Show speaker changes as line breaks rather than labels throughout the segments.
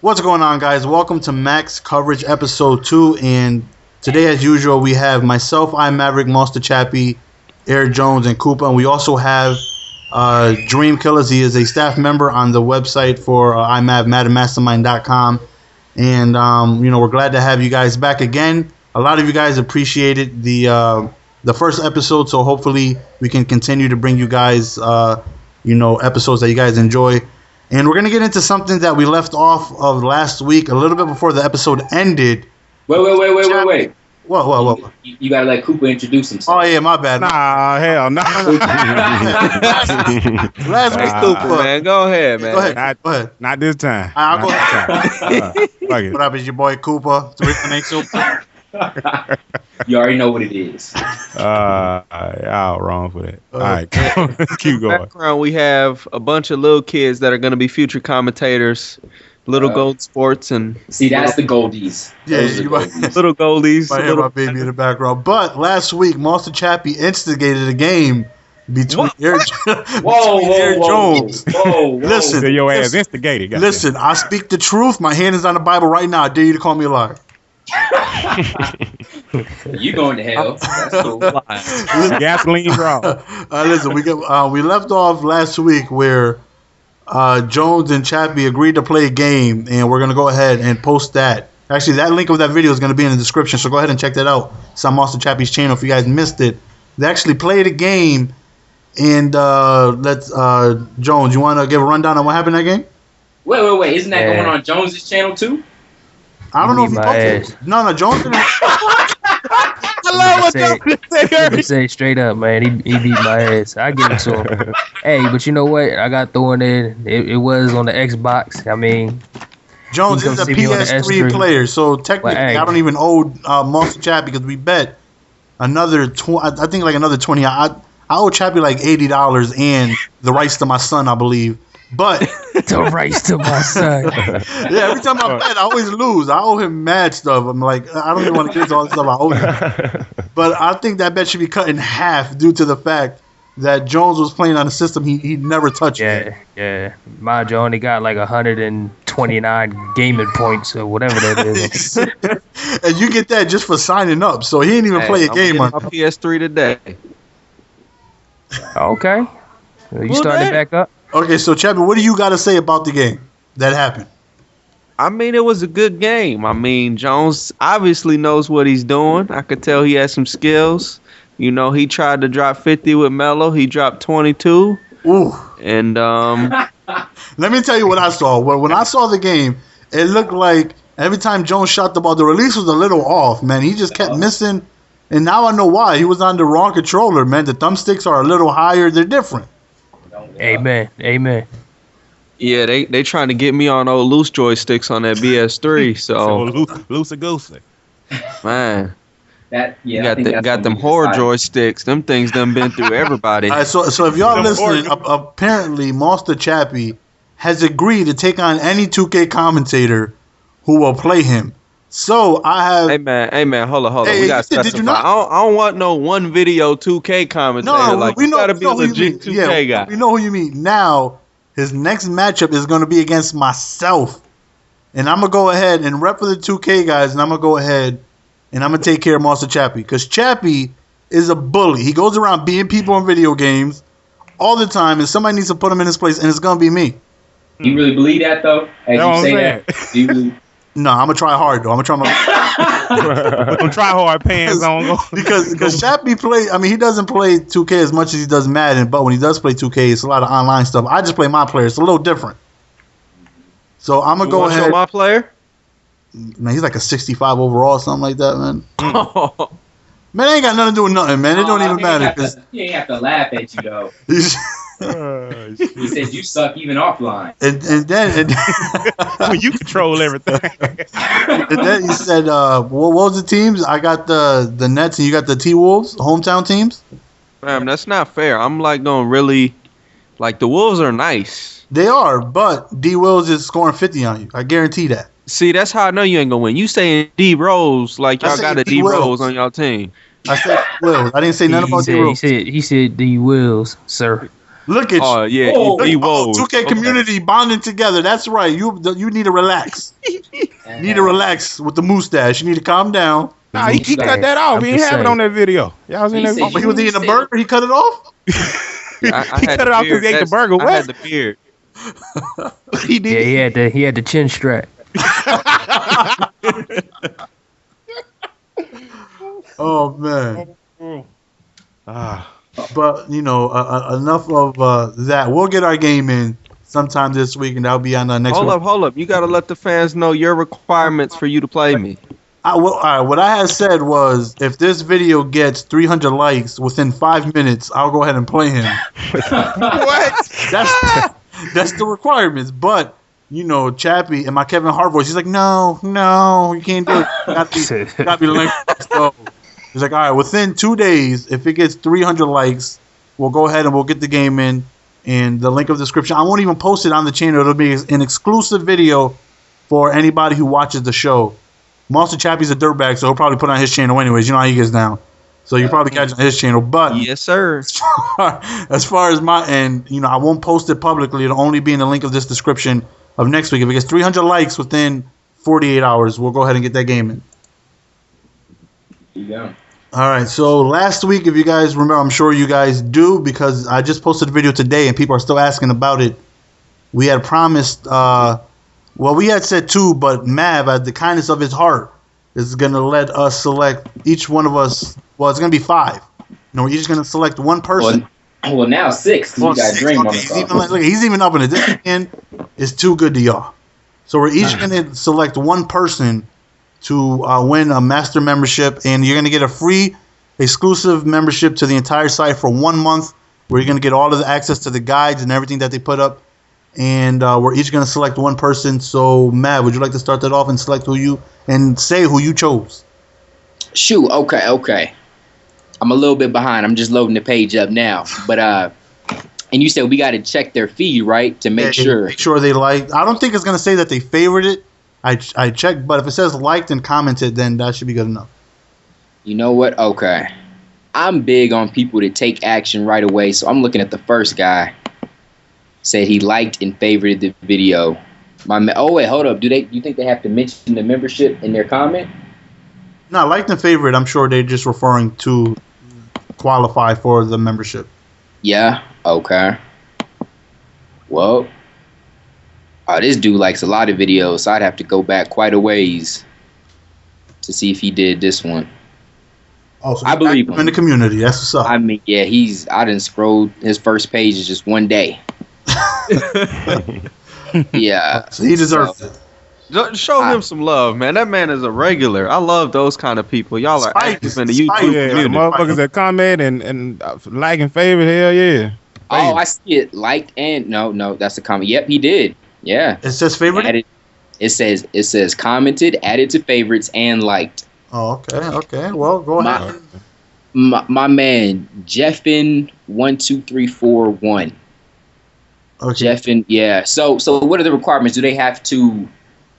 What's going on, guys? Welcome to Max Coverage Episode 2. And today, as usual, we have myself, I'm Maverick, Moss2Chappy, AiirxJones, and Koopa. And we also have Dream Killers. He is a staff member on the website for IMAV, MadamMastermind.com. And, we're glad to have you guys back again. A lot of you guys appreciated the first episode, so hopefully we can continue to bring you guys, episodes that you guys enjoy. And we're going to get into something that we left off of last week, a little bit before the episode ended.
Wait.
What?
You gotta let Cooper introduce himself.
Oh, yeah, my bad.
Nah, hell no.
Last week,
Cooper, man. Go ahead, man.
Go ahead.
Not this time.
I'll go
ahead.
What up, is your boy Cooper?
You already know what it is.
Y'all wrong for that. All right, keep going.
Background, we have a bunch of little kids that are going to be future commentators. Little Gold Sports and
see, that's the Goldies.
Yeah,
little Goldies.
Might hear my baby in the background. But last week, Jones-Chappie instigated a game between AiirxJones.
Whoa.
Listen,
your ass instigated.
Listen, I speak the truth. My hand is on the Bible right now. I dare you to call me a liar.
You going to hell? That's cool.
Gasoline draw.
Listen, we left off last week where Jones and Chappie agreed to play a game, and we're gonna go ahead and post that. Actually, that link of that video is gonna be in the description, so go ahead and check that out. It's on Moss2Chappie's channel if you guys missed it. They actually played a game, and let's Jones, you want to give a rundown on what happened in that game?
Wait. Isn't that going on Jones's channel too?
I don't know if he posted. No, Jones didn't.
I love what
Let me say straight up, man. He beat my ass. I give it to him. Hey, but you know what? I got thrown in. It was on the Xbox. I mean,
Jones is a PS3 player, so technically I don't even owe Moss2Chappie because we bet another I think like another 20. I owe Chappie like $80 and the rights to my son, I believe. But
the rights to my son.
Yeah, every time I bet, I always lose. I owe him mad stuff. I'm like, I don't even want to get into all this stuff I owe him. But I think that bet should be cut in half due to the fact that Jones was playing on a system he never touched.
Yeah. My Joe only got like 129 gaming points or whatever that is.
And you get that just for signing up. So he didn't even play a game on
my PS3 today.
Okay. You started back up?
Okay, so Chappie, what do you got to say about the game that happened?
I mean, it was a good game. I mean, Jones obviously knows what he's doing. I could tell he has some skills. You know, he tried to drop 50 with Melo. He dropped 22.
Ooh.
And
let me tell you what I saw. When I saw the game, it looked like every time Jones shot the ball, the release was a little off, man. He just kept missing. And now I know why. He was on the wrong controller, man. The thumbsticks are a little higher. They're different.
Amen.
Yeah, they trying to get me on old loose joysticks on that BS3. So
loosey goosey.
Man, got them horror
decide.
joysticks. Them things done been through everybody.
All right, so if y'all listening, apparently Moss2Chappie has agreed to take on any 2K commentator who will play him. So I have.
Hey man, hold on. We got to
did you
specify.
not?
I don't want no one video 2K commentator.
No,
like
we
you
know,
gotta be a legit 2K guy.
We know who you mean. Now his next matchup is going to be against myself, and I'm gonna go ahead and rep for the 2K guys, and I'm gonna go ahead and I'm gonna take care of Moss2Chappie because Chappie is a bully. He goes around beating people in video games all the time, and somebody needs to put him in his place, and it's gonna be me.
You really believe that though? As you say that, do you really?
No, I'm gonna try hard though. I'm gonna try my.
With them try hard pants on.
Because Chappie play. I mean, he doesn't play 2K as much as he does Madden, but when he does play 2K, it's a lot of online stuff. I just play my player. It's a little different. So I'm gonna go ahead.
Show my player.
Man, he's like a 65 overall, something like that, man. Man, it ain't got nothing to do with nothing, man. It don't even matter.
He ain't have to laugh at you though. He said you suck even offline.
And then
you control everything.
And then he said, what was the teams? I got the Nets and you got the T-Wolves, hometown teams?
Man, that's not fair. I'm like going really, like the Wolves are nice.
They are, but D Wills is scoring 50 on you. I guarantee that.
See, that's how I know you ain't gonna win. You saying D Rose like y'all got a D Rose on y'all team.
I said Wills. I didn't say nothing about D Wills.
He said D Wills, sir.
Look at you.
Oh yeah,
Oh,
he
Oh,
woes.
2K community bonding together. That's right. You need to relax. You need to relax with the mustache. You need to calm down.
Nah, he cut that off.
I'm
He didn't
just
have it
saying.
on that video. Y'all seen
He
that
said
Oh,
video?
but he was
You
eating a
said-
burger. He cut it off.
Yeah, I
He
had
cut
the
it off 'cause
beard.
he ate the
That's-
burger
I
wet.
had the beard.
He
Yeah,
did.
he had the chin strap.
Oh man.
Ah,
But enough of that. We'll get our game in sometime this week, and that'll be on the next one.
Hold up. You gotta let the fans know your requirements for you to play me.
All right, what I had said was, if this video gets 300 likes within 5 minutes, I'll go ahead and play him.
what?
That's the requirements. But Chappie and my Kevin Hart voice, he's like, no, you can't do it. Gotta be length. So he's like, all right, within 2 days, if it gets 300 likes, we'll go ahead and we'll get the game in. And the link of the description, I won't even post it on the channel. It'll be an exclusive video for anybody who watches the show. Moss2Chappie's a dirtbag, so he'll probably put it on his channel anyways. You know how he gets down. So you probably catch it on his channel. But
Yes, sir.
as far as my end, I won't post it publicly. It'll only be in the link of this description of next week. If it gets 300 likes within 48 hours, we'll go ahead and get that game in.
Yeah.
All right. So last week, if you guys remember, I'm sure you guys do because I just posted a video today and people are still asking about it. We had promised, well, we had said 2, but Mav, at the kindness of his heart, is going to let us select each one of us. Well, it's going to be 5. We're each going to select one person.
Well, now 6. 'Cause we got
6.
Dream on
Okay,
the call.
he's even up in it. This weekend is too good to y'all. So we're each going to select one person to win a master membership, and you're going to get a free exclusive membership to the entire site for 1 month, where you're going to get all of the access to the guides and everything that they put up. And we're each going to select one person. So, Matt, would you like to start that off and select say who you chose?
Shoot, okay. I'm a little bit behind. I'm just loading the page up now. But and you said we got to check their feed, right, to make sure.
Make sure they liked. I don't think it's going to say that they favored it. I checked, but if it says liked and commented, then that should be good enough.
You know what? Okay. I'm big on people to take action right away, so I'm looking at the first guy. Said he liked and favorited the video. Oh wait, hold up. Do you think they have to mention the membership in their comment?
No, liked and favorite. I'm sure they're just referring to qualify for the membership.
Yeah. Okay. Well, this dude likes a lot of videos, so I'd have to go back quite a ways to see if he did this one.
Oh, so
I believe
him in the community. That's what's up.
I mean, yeah, I done scrolled his first page is just one day. Yeah.
So he deserves it.
Show him some love, man. That man is a regular. I love those kind of people. Y'all are active in the YouTube
Yeah, the
community.
motherfuckers that comment and like and favorite, hell yeah.
Oh, I see it. Liked and no, that's a comment. Yep, he did. Yeah.
It says favorite.
It says commented, added to favorites, and liked.
Oh, okay. Well, go ahead.
My man, Jeffin12341.
Okay.
Jeffin, yeah. So what are the requirements? Do they have to?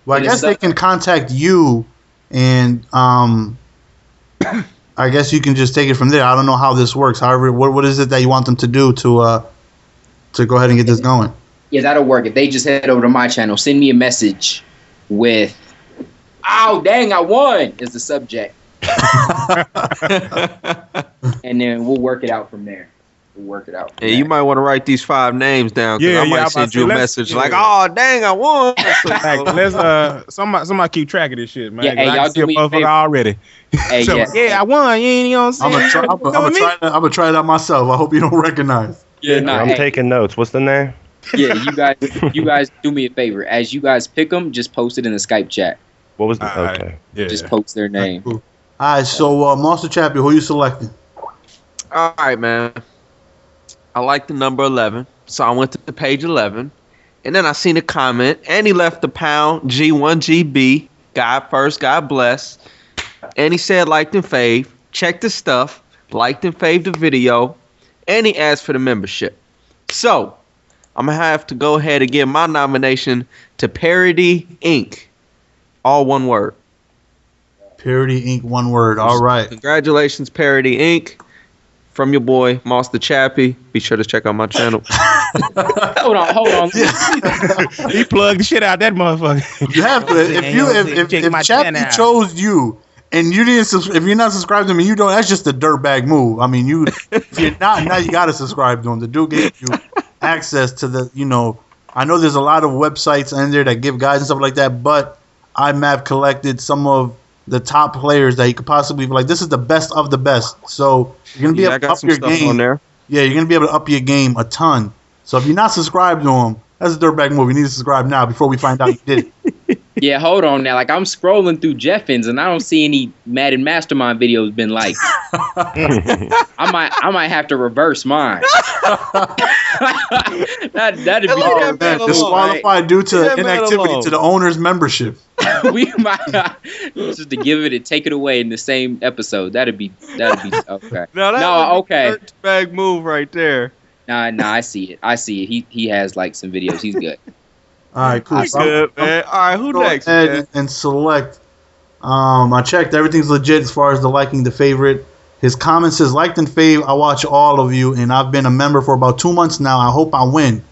Well, I guess they can contact you, and I guess you can just take it from there. I don't know how this works. However, what is it that you want them to do to go ahead and get this going?
Yeah, that'll work. If they just head over to my channel, send me a message with, "Oh, dang, I won," is the subject. And then we'll work it out from there.
Yeah, you might want to write these 5 names down. Cause I might send you a message like, "Oh, dang, I won."
Let's somebody keep track of this shit, man.
Yeah, hey, y'all do me a favor.
already.
Hey,
So,
yeah.
I won. You know what I'm saying?
I'm gonna try it out myself. I hope you don't recognize.
Yeah, nah,
I'm taking notes. What's the name?
Yeah, you guys do me a favor. As you guys pick them, just post it in the Skype chat.
What was the
Alright. Yeah.
Just post their name.
Cool. All right, so Moss2Chappie, who you selecting?
All right, man. I like the number 11, so I went to page 11, and then I seen a comment, and he left the pound G1GB. God first, God bless. And he said liked and fave, checked the stuff, liked and faved the video, and he asked for the membership. So I'm gonna have to go ahead and give my nomination to Parody Inc. All one word.
Parody Inc. One word. All right.
Congratulations, Parody Inc. from your boy Moss2Chappy. Be sure to check out my channel.
Hold on.
He plugged the shit out that motherfucker.
You have to. If Chappie chose you and you didn't, if you're not subscribed to him, and you don't. That's just a dirtbag move. I mean, if you're not, now you got to subscribe to him. The dude gave you access to the. I know there's a lot of websites in there that give guides and stuff like that, but IMAP collected some of the top players that you could possibly be like. This is the best of the best. So you're gonna be able to up your game. On there. Yeah, you're gonna be able to up your game a ton. So if you're not subscribed to him, that's a dirtbag move. You need to subscribe now before we find out you did it.
Yeah, hold on now. Like, I'm scrolling through Jeffins and I don't see any Madden Mastermind videos been liked. I might have to reverse mine. That'd be
disqualified due to inactivity to the owner's membership.
We might just to give it and take it away in the same episode. That'd be okay.
Okay. Bag move right there.
Nah, I see it. He has like some videos. He's good.
All right, cool.
Good, man. All right, who next?
Go ahead and select. I checked. Everything's legit as far as the liking the favorite. His comment says, liked and fave. I watch all of you, and I've been a member for about 2 months now. I hope I win.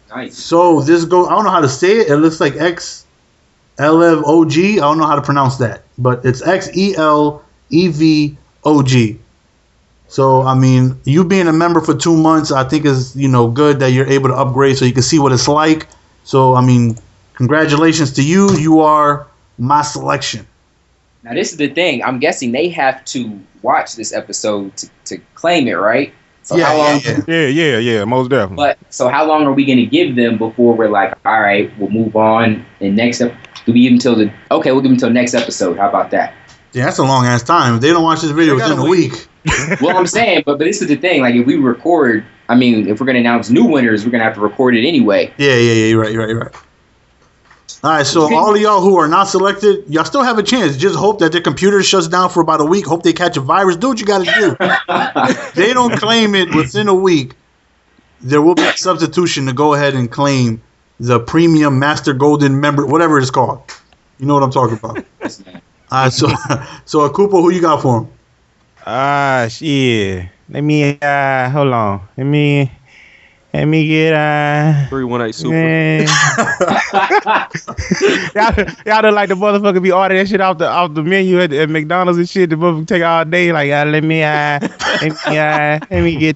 Nice.
So this goes, I don't know how to say it. It looks like XLEVOG. I don't know how to pronounce that, but it's XELEVOG. So, I mean, you being a member for 2 months, I think is, good that you're able to upgrade so you can see what it's like. So, I mean, congratulations to you. You are my selection.
Now, this is the thing. I'm guessing they have to watch this episode to claim it, right? So how long?
Yeah, most definitely.
But so how long are we going to give them before we're like, all right, we'll move on? And next up, we'll give them until next episode. How about that?
Yeah, that's a long ass time. If they don't watch this video within a week.
Well, I'm saying, but this is the thing. Like, if we record, I mean, if we're going to announce new winners, we're going to have to record it anyway.
Yeah. You're right. All right, so all of y'all who are not selected, y'all still have a chance. Just hope that their computer shuts down for about a week. Hope they catch a virus. Do what you got to do. They don't claim it within a week. There will be a substitution to go ahead and claim the premium master golden member, whatever it's called. You know what I'm talking about. All right, so Koopa, who you got for him?
Shit. Let me hold on. Let me get
318 Super.
y'all don't like the motherfucker be ordering that shit off the menu at McDonald's and shit. The motherfucker take all day. Like let me get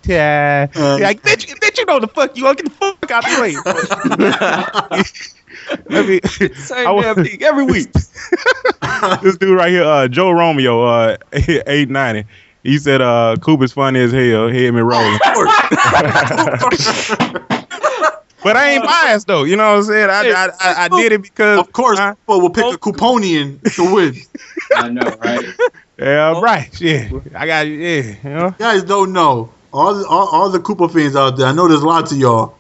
like bitch you know the fuck you want, get the fuck out the way.
Same damn thing every week.
This dude right here, Joe Romeo, 890. He said, Cooper's funny as hell. He had me rolling. But I ain't biased, though. You know what I'm saying? I did it because...
Of course, we'll pick a Couponian to win.
I know, right?
Yeah, right. Yeah. I got you. Yeah. You know?
You guys don't know. All the Cooper fans out there, I know there's lots of y'all.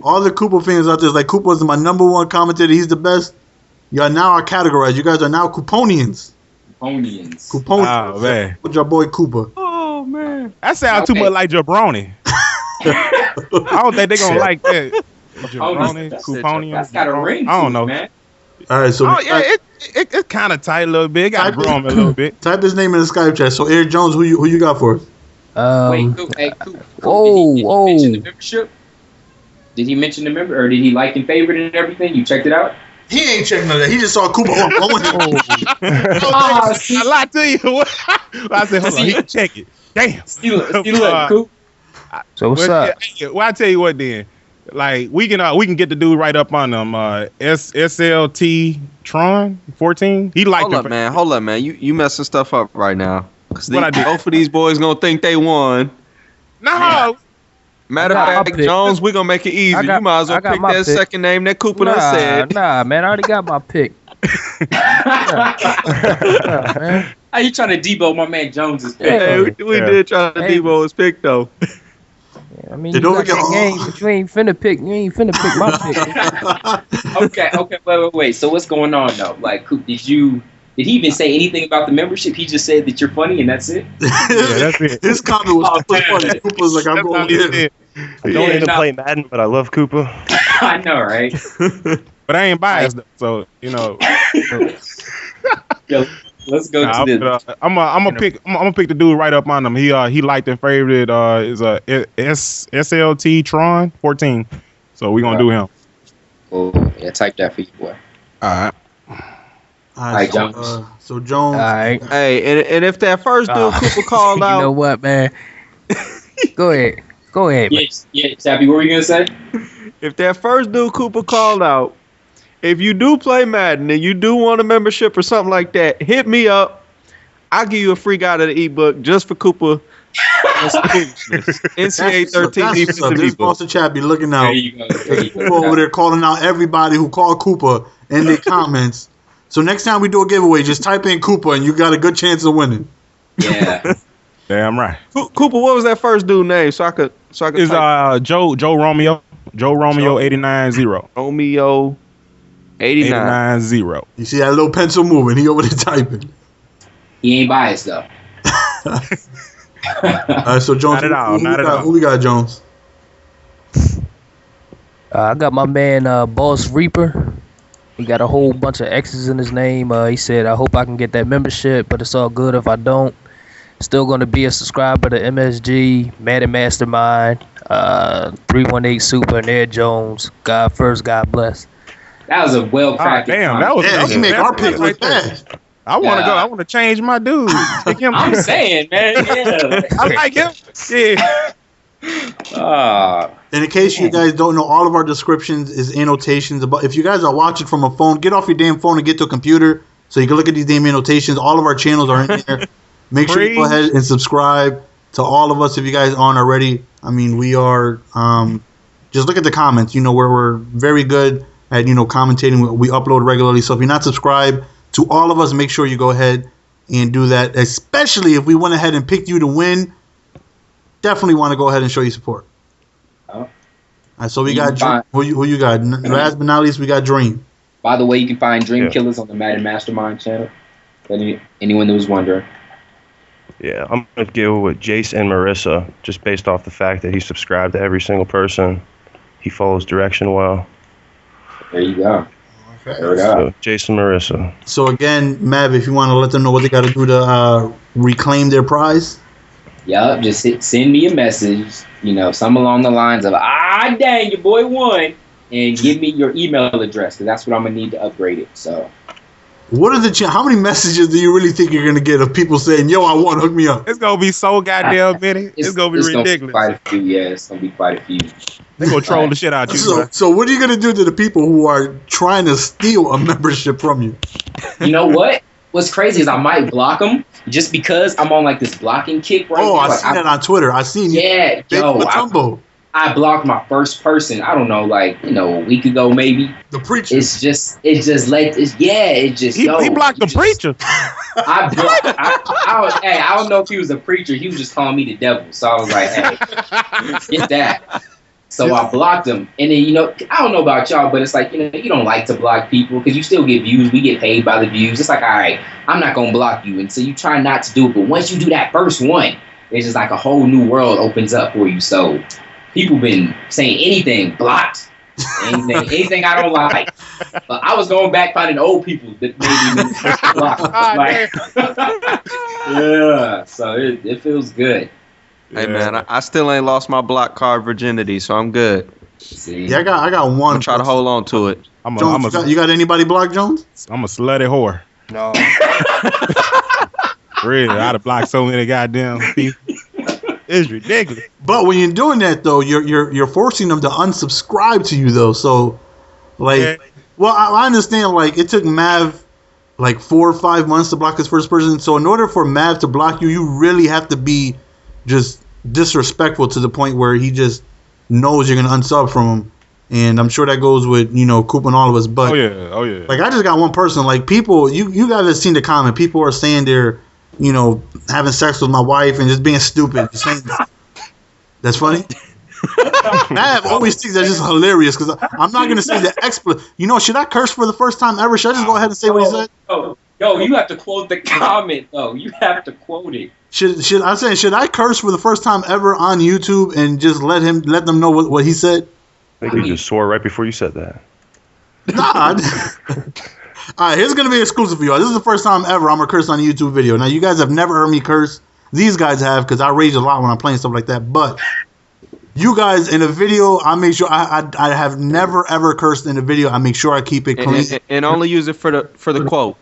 All the Cooper fans out there is like, Cooper's my #1 commentator. He's the best. Y'all now are categorized. You guys are now Couponians.
Couponians.
Oh, man.
With your boy Cooper.
Oh, man.
That sounds too much like Jabroni. I don't think they're going to like that. Jabroni, Couponian.
That's got a ring.
I don't know.
Man.
All right, so
it's kind of tight a little bit. Got to grow him a little bit.
Type his name in the Skype chat. So, AiirxJones, who you got for us?
Wait, Coop. Did he mention the membership? Did he mention the member, or did he like and favorite and everything? You checked it out?
He ain't checking none of that. He just saw Cooper.
I lied to you. I said, hold on, he can check it. Damn.
Steal it, Coop.
So what's up?
Well, I tell you what then. Like we can get the dude right up on them. SLT Tron 14. He liked
Hold up, man. You messing stuff up right now. Because both of these boys gonna think they won.
No.
Matter of fact, Jones, we're gonna make it easy. You might as well pick that second name that Cooper done said.
Nah, man, I already got my pick.
Man. How you trying to debo my man Jones's pick?
Hey, we did try to debo his pick though.
Yeah, I mean, you got the game, but you ain't finna pick my pick.
Okay, wait. So what's going on though? Like, Coop, did he even say anything about the membership? He just said that you're funny and that's it?
Yeah, that's it.
His comment was funny. Cooper was like, I'm going to get
I don't even play Madden, but I love Cooper.
I know, right?
But I ain't biased, so, you know.
Let's go to this.
I'm gonna pick the dude right up on him. He liked and favored is a SLT Tron 14. So we gonna do him.
Oh yeah, type that for you, boy.
All
right, Jones.
So Jones.
All right.
Hey, and if that first dude Cooper called
You
out,
know what, man? Go ahead. Man.
Yeah, Chappie, what were you gonna say?
if that first dude Cooper called out, if you do play Madden and you do want a membership or something like that, hit me up. I'll give you a free guide of the ebook just for Cooper. NCAA 13 defensive
This
ebook.
Moss2Chappy looking out.
There you go.
Over there calling out everybody who called Cooper in the comments. So next time we do a giveaway, just type in Cooper and you got a good chance of winning.
Yeah.
Damn right.
Cooper, what was that first dude name? So I could.
It's Joe Romeo 890.
Romeo 89.
You see that little pencil moving? He over there typing.
He ain't biased though.
All right, so Jones,
Not at all.
Who we got, Jones?
I got my man Boss Reaper. He got a whole bunch of X's in his name. He said, I hope I can get that membership, but it's all good if I don't. Still going to be a subscriber to MSG, Madden Mastermind, 318 Super, and AiirxJones. God first, God bless.
That was a well-crafted.
Damn, that was.
He make our pick look bad.
I want to go. I want to change my dude. Pick him.
I'm saying, man. Yeah.
I like him. Yeah.
And in case you guys don't know, all of our descriptions is annotations. About if you guys are watching from a phone, get off your damn phone and get to a computer so you can look at these damn annotations. All of our channels are in there. Make sure you go ahead and subscribe to all of us if you guys aren't already. I mean, we are. Just look at the comments. You know, we're very good at commentating. We upload regularly. So if you're not subscribed to all of us, make sure you go ahead and do that. Especially if we went ahead and picked you to win. Definitely want to go ahead and show you support. All right, so we got who you got? Last but not least, we got Dream.
By the way, you can find Dream Killers on the Madden Mastermind channel. Anyone that was wondering.
Yeah, I'm going to go with Jace and Marissa, just based off the fact that he subscribed to every single person. He follows direction well.
There you go.
Okay.
There we go.
So, Jace and Marissa.
So again, Mav, if you want to let them know what they got to do to reclaim their prize.
Yup, just send me a message, some along the lines of, dang, your boy won, and give me your email address, because that's what I'm going to need to upgrade it, so.
What are how many messages do you really think you're going to get of people saying, yo, I won, hook me up?
It's going to be so goddamn many. It's going to be ridiculous.
It's going to be quite a few.
They're going to troll the shit out you.
So what are you going to do to the people who are trying to steal a membership from you?
You know what? What's crazy is I might block them just because I'm on like this blocking kick right now.
Oh, I seen that on Twitter. I seen you.
Yeah, I blocked my first person. I don't know, a week ago maybe.
The preacher.
He
blocked the preacher.
I don't know if he was a preacher. He was just calling me the devil. So I was like, hey, get that. So I blocked him. And then, I don't know about y'all, but it's like, you don't like to block people because you still get views. We get paid by the views. It's like, all right, I'm not going to block you. And so you try not to do it. But once you do that first one, it's just like a whole new world opens up for you. So people been saying anything, blocked, anything I don't like. But I was going back finding old people that maybe blocked. Yeah, so it feels good.
Hey man, I still ain't lost my block card virginity, so I'm good.
See?
Yeah, I got one.
I'm gonna try to hold on to it.
You got anybody blocked, Jones?
I'm a slutty whore.
No.
Really, I'd have blocked so many goddamn people. It's ridiculous.
But when you're doing that though, you're forcing them to unsubscribe to you though. So, I understand. Like it took Mav like 4 or 5 months to block his first person. So in order for Mav to block you, you really have to be just disrespectful to the point where he just knows you're gonna unsub from him. And I'm sure that goes with Coop and all of us. But
oh yeah.
Like I just got one person. Like people, you guys have seen the comment. People are saying they're having sex with my wife and just being stupid. Just saying that's funny. Mav always thinks that's just hilarious because I'm not gonna say the explicit. Should I curse for the first time ever? Should I just go ahead and say what he said?
Yo, you have to quote the comment though. You have to quote it.
Should I curse for the first time ever on YouTube and just let them know what he said?
I think you just swore right before you said that.
Nah, All right, here's gonna be exclusive for y'all. This is the first time ever I'm gonna curse on a YouTube video. Now you guys have never heard me curse. These guys have, because I rage a lot when I'm playing stuff like that. But you guys in a video, I make sure I have never ever cursed in a video. I make sure I keep it clean
and only use it for the quote.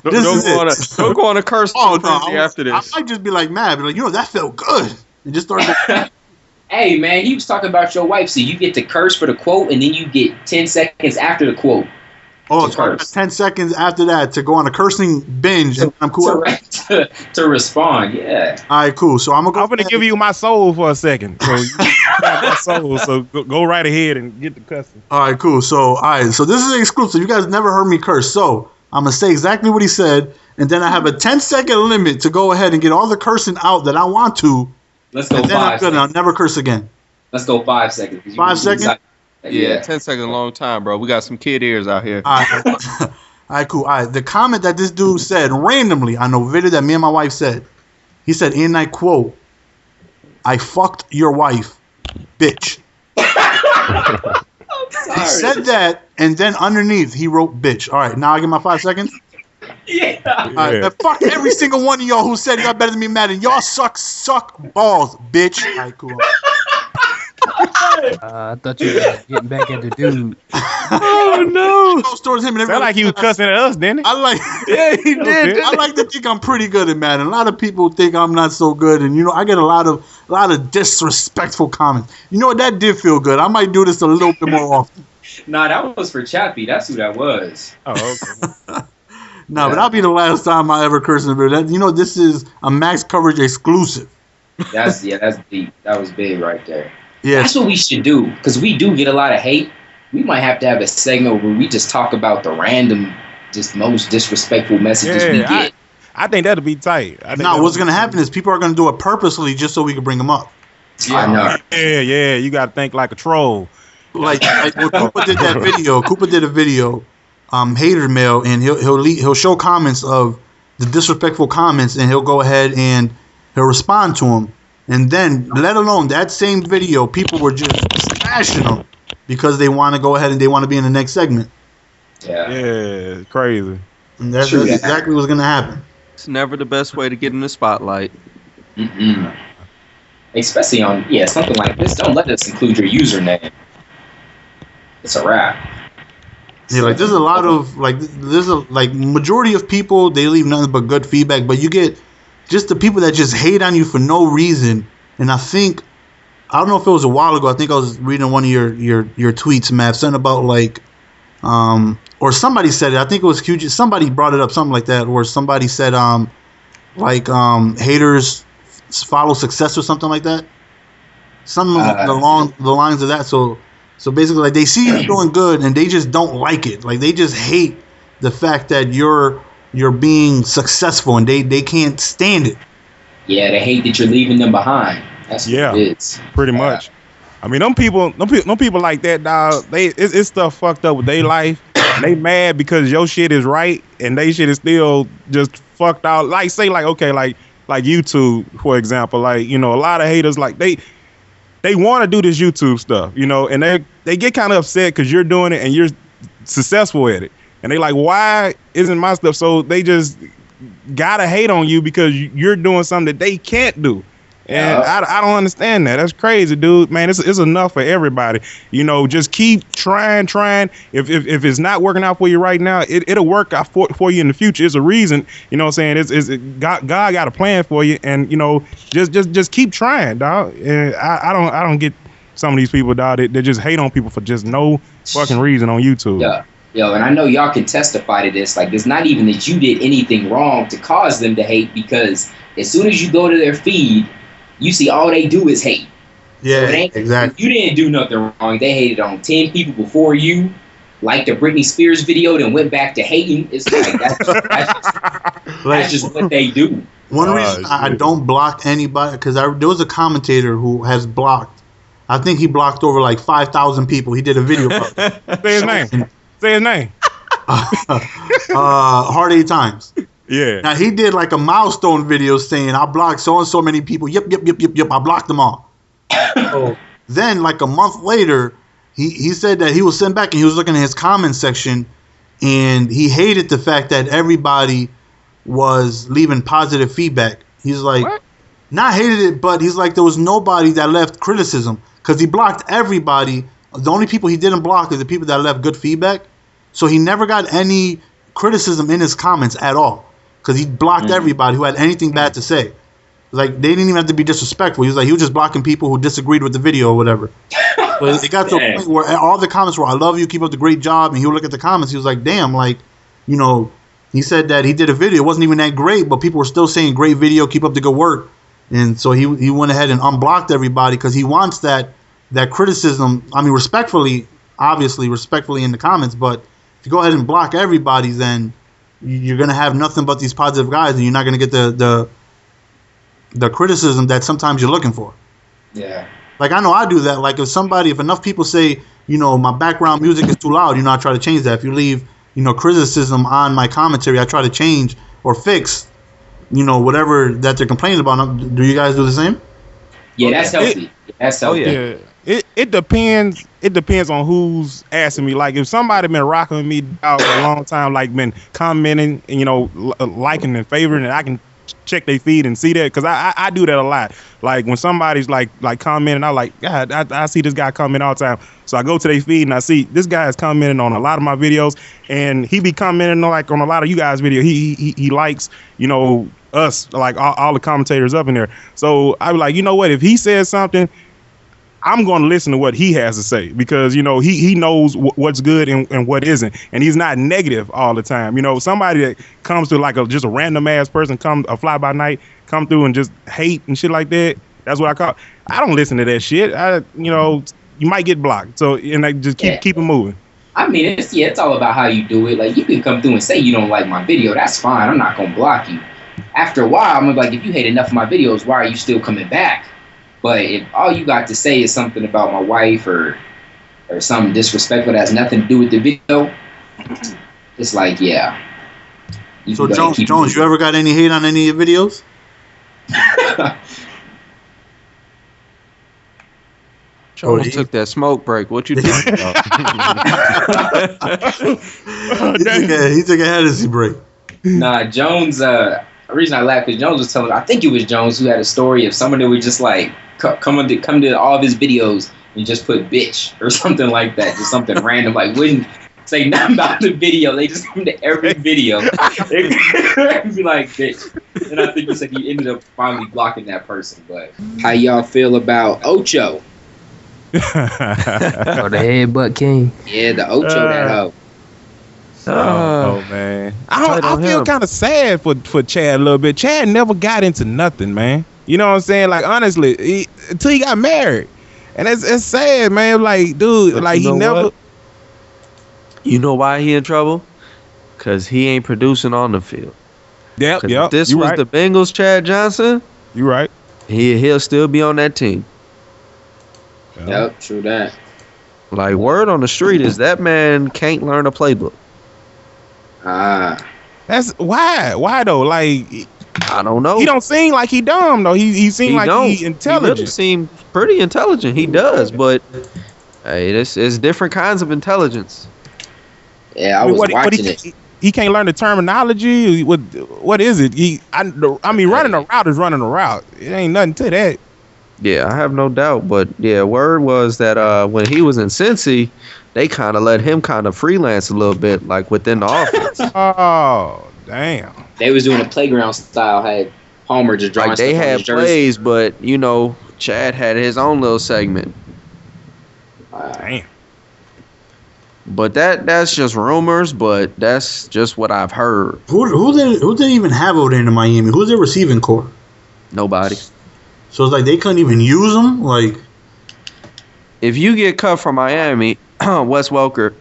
Don't go on a curse after this.
I might just be like mad, but like, that felt good, and just start.
Hey man, he was talking about your wife. So you get to curse for the quote, and then you get 10 seconds after the quote.
Oh, so I got 10 seconds after that to go on a cursing binge, and I'm cool.
To respond, yeah.
All right, cool. So I'm gonna
give you my soul for a second. So you got my soul. So go right ahead and get the cussing.
All right, cool. So so this is exclusive. You guys never heard me curse. So I'm gonna say exactly what he said, and then I have a 10-second limit to go ahead and get all the cursing out that I want to.
Let's go.
And then I'm good. I'll never curse again.
Let's go 5 seconds.
5 seconds.
Yeah, 10 seconds, a long time, bro. We got some kid ears out here.
All right, cool. All right, the comment that this dude said randomly on a video that me and my wife said, he said, and I quote, "I fucked your wife, bitch." He said that, and then underneath he wrote "bitch." All right, now I get my 5 seconds.
Yeah.
All right, fuck every single one of y'all who said y'all better than me, Madden. Y'all suck balls, bitch. All right, cool.
I thought you were getting back at the dude.
Oh no!
Towards him and
sound like he was cussing at us, didn't he?
Yeah, he did. I like to think I'm pretty good at Madden. A lot of people think I'm not so good, and I get a lot of disrespectful comments. You know what? That did feel good. I might do this a little bit more often.
Nah, that was for Chappie. That's who that was.
Oh, okay.
No, but that'll be the last time I ever curse in a video. This is a Max Coverage exclusive.
That's deep. That was big right there.
Yeah,
that's what we should do, because we do get a lot of hate. We might have to have a segment where we just talk about the random, just most disrespectful messages we get.
I think that'll be tight.
Now, what's gonna happen is people are gonna do it purposely just so we can bring them up.
Yeah, I know.
Yeah. You gotta think like a troll.
Like when Cooper did that video. Cooper did a video, hater mail, and he'll show comments of the disrespectful comments, and he'll go ahead and he'll respond to them. And then, let alone that same video, people were just smashing them because they want to go ahead and they want to be in the next segment.
Yeah,
it's crazy.
And that's exactly what's going to happen.
It's never the best way to get in the spotlight.
Mm-mm. Especially on something like this. Don't let us include your username. It's a wrap.
Yeah, like there's a lot of majority of people, they leave nothing but good feedback, but you get just the people that just hate on you for no reason. And I don't know if it was a while ago. I think I was reading one of your tweets, Matt, something about or somebody said it. I think it was huge. Somebody brought it up, something like that, where somebody said haters follow success or something like that. Something along the lines of that. So basically, like, they see you doing good and they just don't like it. Like, they just hate the fact that you're being successful, and they can't stand it.
Yeah, they hate that you're leaving them behind. That's what it is.
Pretty much. I mean, them people like that, dog. It's stuff fucked up with their life. And they mad because your shit is right and they shit is still just fucked out. Like, say, like, okay, like YouTube, for example. Like, a lot of haters, like, they want to do this YouTube stuff, and they get kind of upset because you're doing it and you're successful at it. And they like, why isn't my stuff? So they just gotta hate on you because you're doing something that they can't do. And I don't understand that. That's crazy, dude. Man, it's enough for everybody. Just keep trying. If it's not working out for you right now, it'll work out for you in the future. It's a reason. You know what I'm saying? God got a plan for you, and just keep trying, dog. And I don't get some of these people, dog. They just hate on people for just no fucking reason on YouTube.
Yeah. Yo, and I know y'all can testify to this. Like, it's not even that you did anything wrong to cause them to hate, because as soon as you go to their feed, you see all they do is hate.
Yeah, exactly.
You didn't do nothing wrong. They hated on 10 people before you, liked the Britney Spears video, then went back to hating. It's like, that's just what they do.
One reason I don't block anybody, because there was a commentator who has blocked. I think he blocked over like 5,000 people. He did a video about it.
Say his name. Say his name.
Hard 8 times.
Yeah.
Now, he did like a milestone video saying, I blocked so and so many people. Yep. I blocked them all. So then, like a month later, he said that he was sent back and he was looking at his comment section, and he hated the fact that everybody was leaving positive feedback. He's like,
What?
not hated it, but he's like, there was nobody that left criticism because he blocked everybody. The only people he didn't block is the people that left good feedback. So he never got any criticism in his comments at all because he blocked everybody who had anything bad to say. Like, they didn't even have to be disrespectful. He was just blocking people who disagreed with the video or whatever. But it got to a point where all the comments were, "I love you, keep up the great job." And he would look at the comments. He was like, "Damn, like, you know." He said that he did a video. It wasn't even that great, but people were still saying, "Great video, keep up the good work." And so he went ahead and unblocked everybody because he wants that criticism. I mean, respectfully, obviously, respectfully in the comments. But if you go ahead and block everybody, then you're gonna have nothing but these positive guys, and you're not gonna get the criticism that sometimes you're looking for.
Yeah.
Like, I know I do that. Like, if enough people say, you know, my background music is too loud, you know, I try to change that. If you leave, you know, criticism on my commentary, I try to change or fix, you know, whatever that they're complaining about. Do you guys do the same?
Yeah, that's healthy. That's healthy.
Yeah. It depends. It depends on who's asking me. Like, if somebody been rocking with me out for a long time, like been commenting and, you know, liking and favoring, and I can check their feed and see that, because I do that a lot. Like, when somebody's like commenting, I like, God, I see this guy comment all the time. So I go to their feed and I see this guy is commenting on a lot of my videos, and he be commenting like on a lot of you guys' video. He likes, you know, us, like all the commentators up in there. So I be like, you know what? If he says something, I'm going to listen to what he has to say, because, you know, he knows what's good and what isn't. And he's not negative all the time. You know, somebody that comes to like just a random ass person, a fly by night, come through and just hate and shit like that. That's what I call. I don't listen to that shit. You know, you might get blocked. So, and I just keep it moving.
I mean, it's all about how you do it. Like, you can come through and say you don't like my video. That's fine. I'm not going to block you. After a while, I'm like, if you hate enough of my videos, why are you still coming back? But if all you got to say is something about my wife or something disrespectful that has nothing to do with the video, it's like, yeah.
So Jones, you ever got any hate on any of your videos?
Jones took that smoke break. What you talking about?
He took a Hennessy break.
Nah, Jones. The reason I laughed is Jones was telling. I think it was Jones who had a story of someone that would just like come to all of his videos and just put bitch or something like that, just something random, like wouldn't say nothing about the video. They just come to every video. They'd be like bitch. And I think he said he ended up finally blocking that person. But how y'all feel about Ocho?
Or the headbutt king.
Yeah, the Ocho that hoe.
Oh man, I feel kind of sad for Chad a little bit. Chad never got into nothing, man. You know what I'm saying? Like, honestly, until he got married, and it's sad, man. Like, dude, but like he never.
What? You know why he in trouble? Cause he ain't producing on the field.
Yep.
If this was the Bengals, Chad Johnson.
You right.
He'll still be on that team.
Yep, true that.
Like, word on the street is that man can't learn a playbook.
That's why. Why though? Like,
I don't know.
He don't seem like he dumb though. He seems like he intelligent.
He really seems pretty intelligent. He does, but hey, it's different kinds of intelligence.
Yeah, I was watching it.
He can't learn the terminology. What is it? I mean, running a route is running a route. It ain't nothing to that.
Yeah, I have no doubt. But yeah, word was that when he was in Cincy, they kind of let him kind of freelance a little bit, like within the offense.
Oh, damn.
They was doing a playground style. Had Palmer just drawing
like they
stuff on
had
his jersey.
plays, but you know, Chad had his own little segment.
Damn.
But that's just rumors. But that's just what I've heard.
Who did even have over there in Miami? Who's their receiving core?
Nobody.
So it's like they couldn't even use them. Like,
if you get cut from Miami, Wes Welker,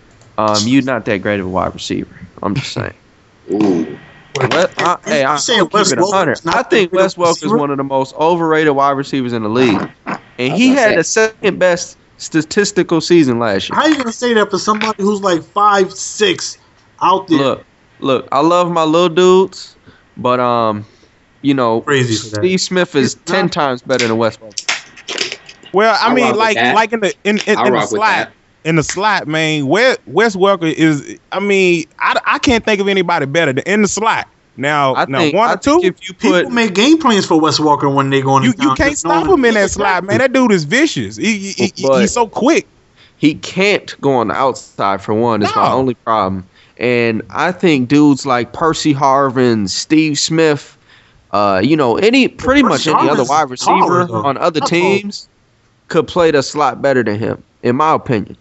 you're not that great of a wide receiver. I'm just saying.
Ooh.
I think Wes Welker is one of the most overrated wide receivers in the league, and he had the second best statistical season last year.
How you gonna say that for somebody who's like 5'6" out there?
Look, I love my little dudes, but you know, Steve Smith is 10 times better than Wes Welker.
Well, I mean, like in the slot. in the slot, man, Wes Welker is. I mean, I can't think of anybody better than in the slot. Now one or two.
If you put
People make game plans for Wes Walker when they go in.
You can't stop him in that slot, man. That dude is vicious. He's so quick.
He can't go on the outside for one. Is my only problem. And I think dudes like Percy Harvin, Steve Smith, pretty much any other wide receiver on other teams could play the slot better than him, in my opinion.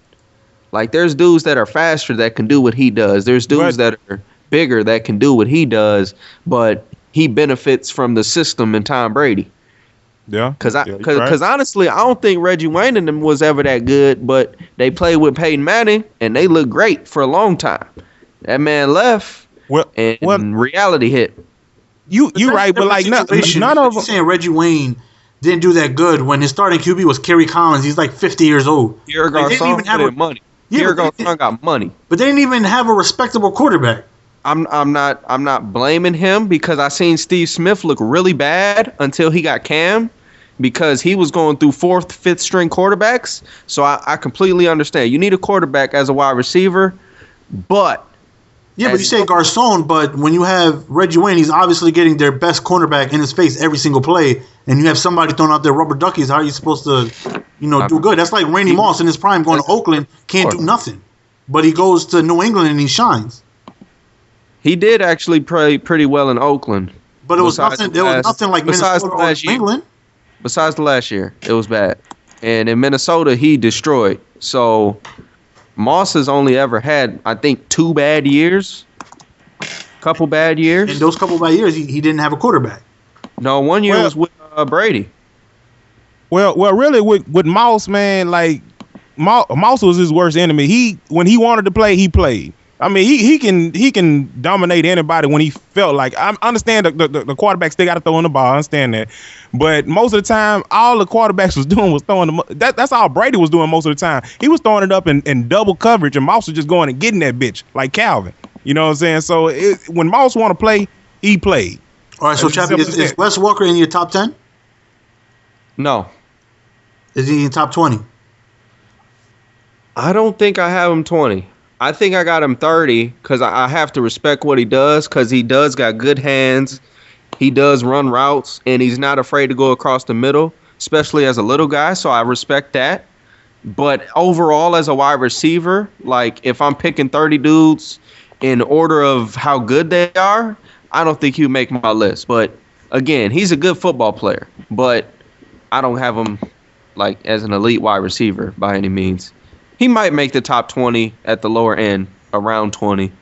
Like, there's dudes that are faster that can do what he does. There's dudes that are bigger that can do what he does, but he benefits from the system and Tom Brady.
Yeah.
Because honestly, I don't think Reggie Wayne and them was ever that good, but they played with Peyton Manning, and they looked great for a long time. That man left, and reality hit.
You right, but like none of them.
Saying Reggie Wayne didn't do that good when his starting QB was Kerry Collins. He's like 50 years old.
AiirxJones got money. AiirxJones got money,
but they didn't even have a respectable quarterback.
I'm not blaming him because I seen Steve Smith look really bad until he got Cam, because he was going through 4th, 5th string quarterbacks. So I completely understand. You need a quarterback as a wide receiver, but.
Yeah, but you say Garcon, but when you have Reggie Wayne, he's obviously getting their best cornerback in his face every single play, and you have somebody throwing out their rubber duckies. How are you supposed to, do good? That's like Randy Moss in his prime going to Oakland, can't do nothing. But he goes to New England and he shines.
He did actually play pretty well in Oakland.
But it was nothing. There was nothing like Minnesota or New England.
Besides the last year, it was bad. And in Minnesota, he destroyed. So Moss has only ever had, I think, 2 bad years. Couple bad years.
In those couple bad years, he didn't have a quarterback.
No, 1 year was with Brady.
Well, really, with Moss, man, like Moss was his worst enemy. When he wanted to play, he played. I mean, he can dominate anybody when he felt like. I understand the quarterbacks, they got to throw in the ball. I understand that, but most of the time, all the quarterbacks was doing was throwing the. That's all Brady was doing most of the time. He was throwing it up in double coverage, and Moss was just going and getting that bitch like Calvin. You know what I'm saying? So when Moss want to play, he played.
All right, so Chappie, is Wes Walker in your top 10?
No.
Is he in top 20?
I don't think I have him 20. I think I got him 30 because I have to respect what he does, because he does got good hands. He does run routes, and he's not afraid to go across the middle, especially as a little guy, so I respect that. But overall, as a wide receiver, like if I'm picking 30 dudes in order of how good they are, I don't think he would make my list. But again, he's a good football player, but I don't have him like as an elite wide receiver by any means. He might make the top 20 at the lower end, around 20.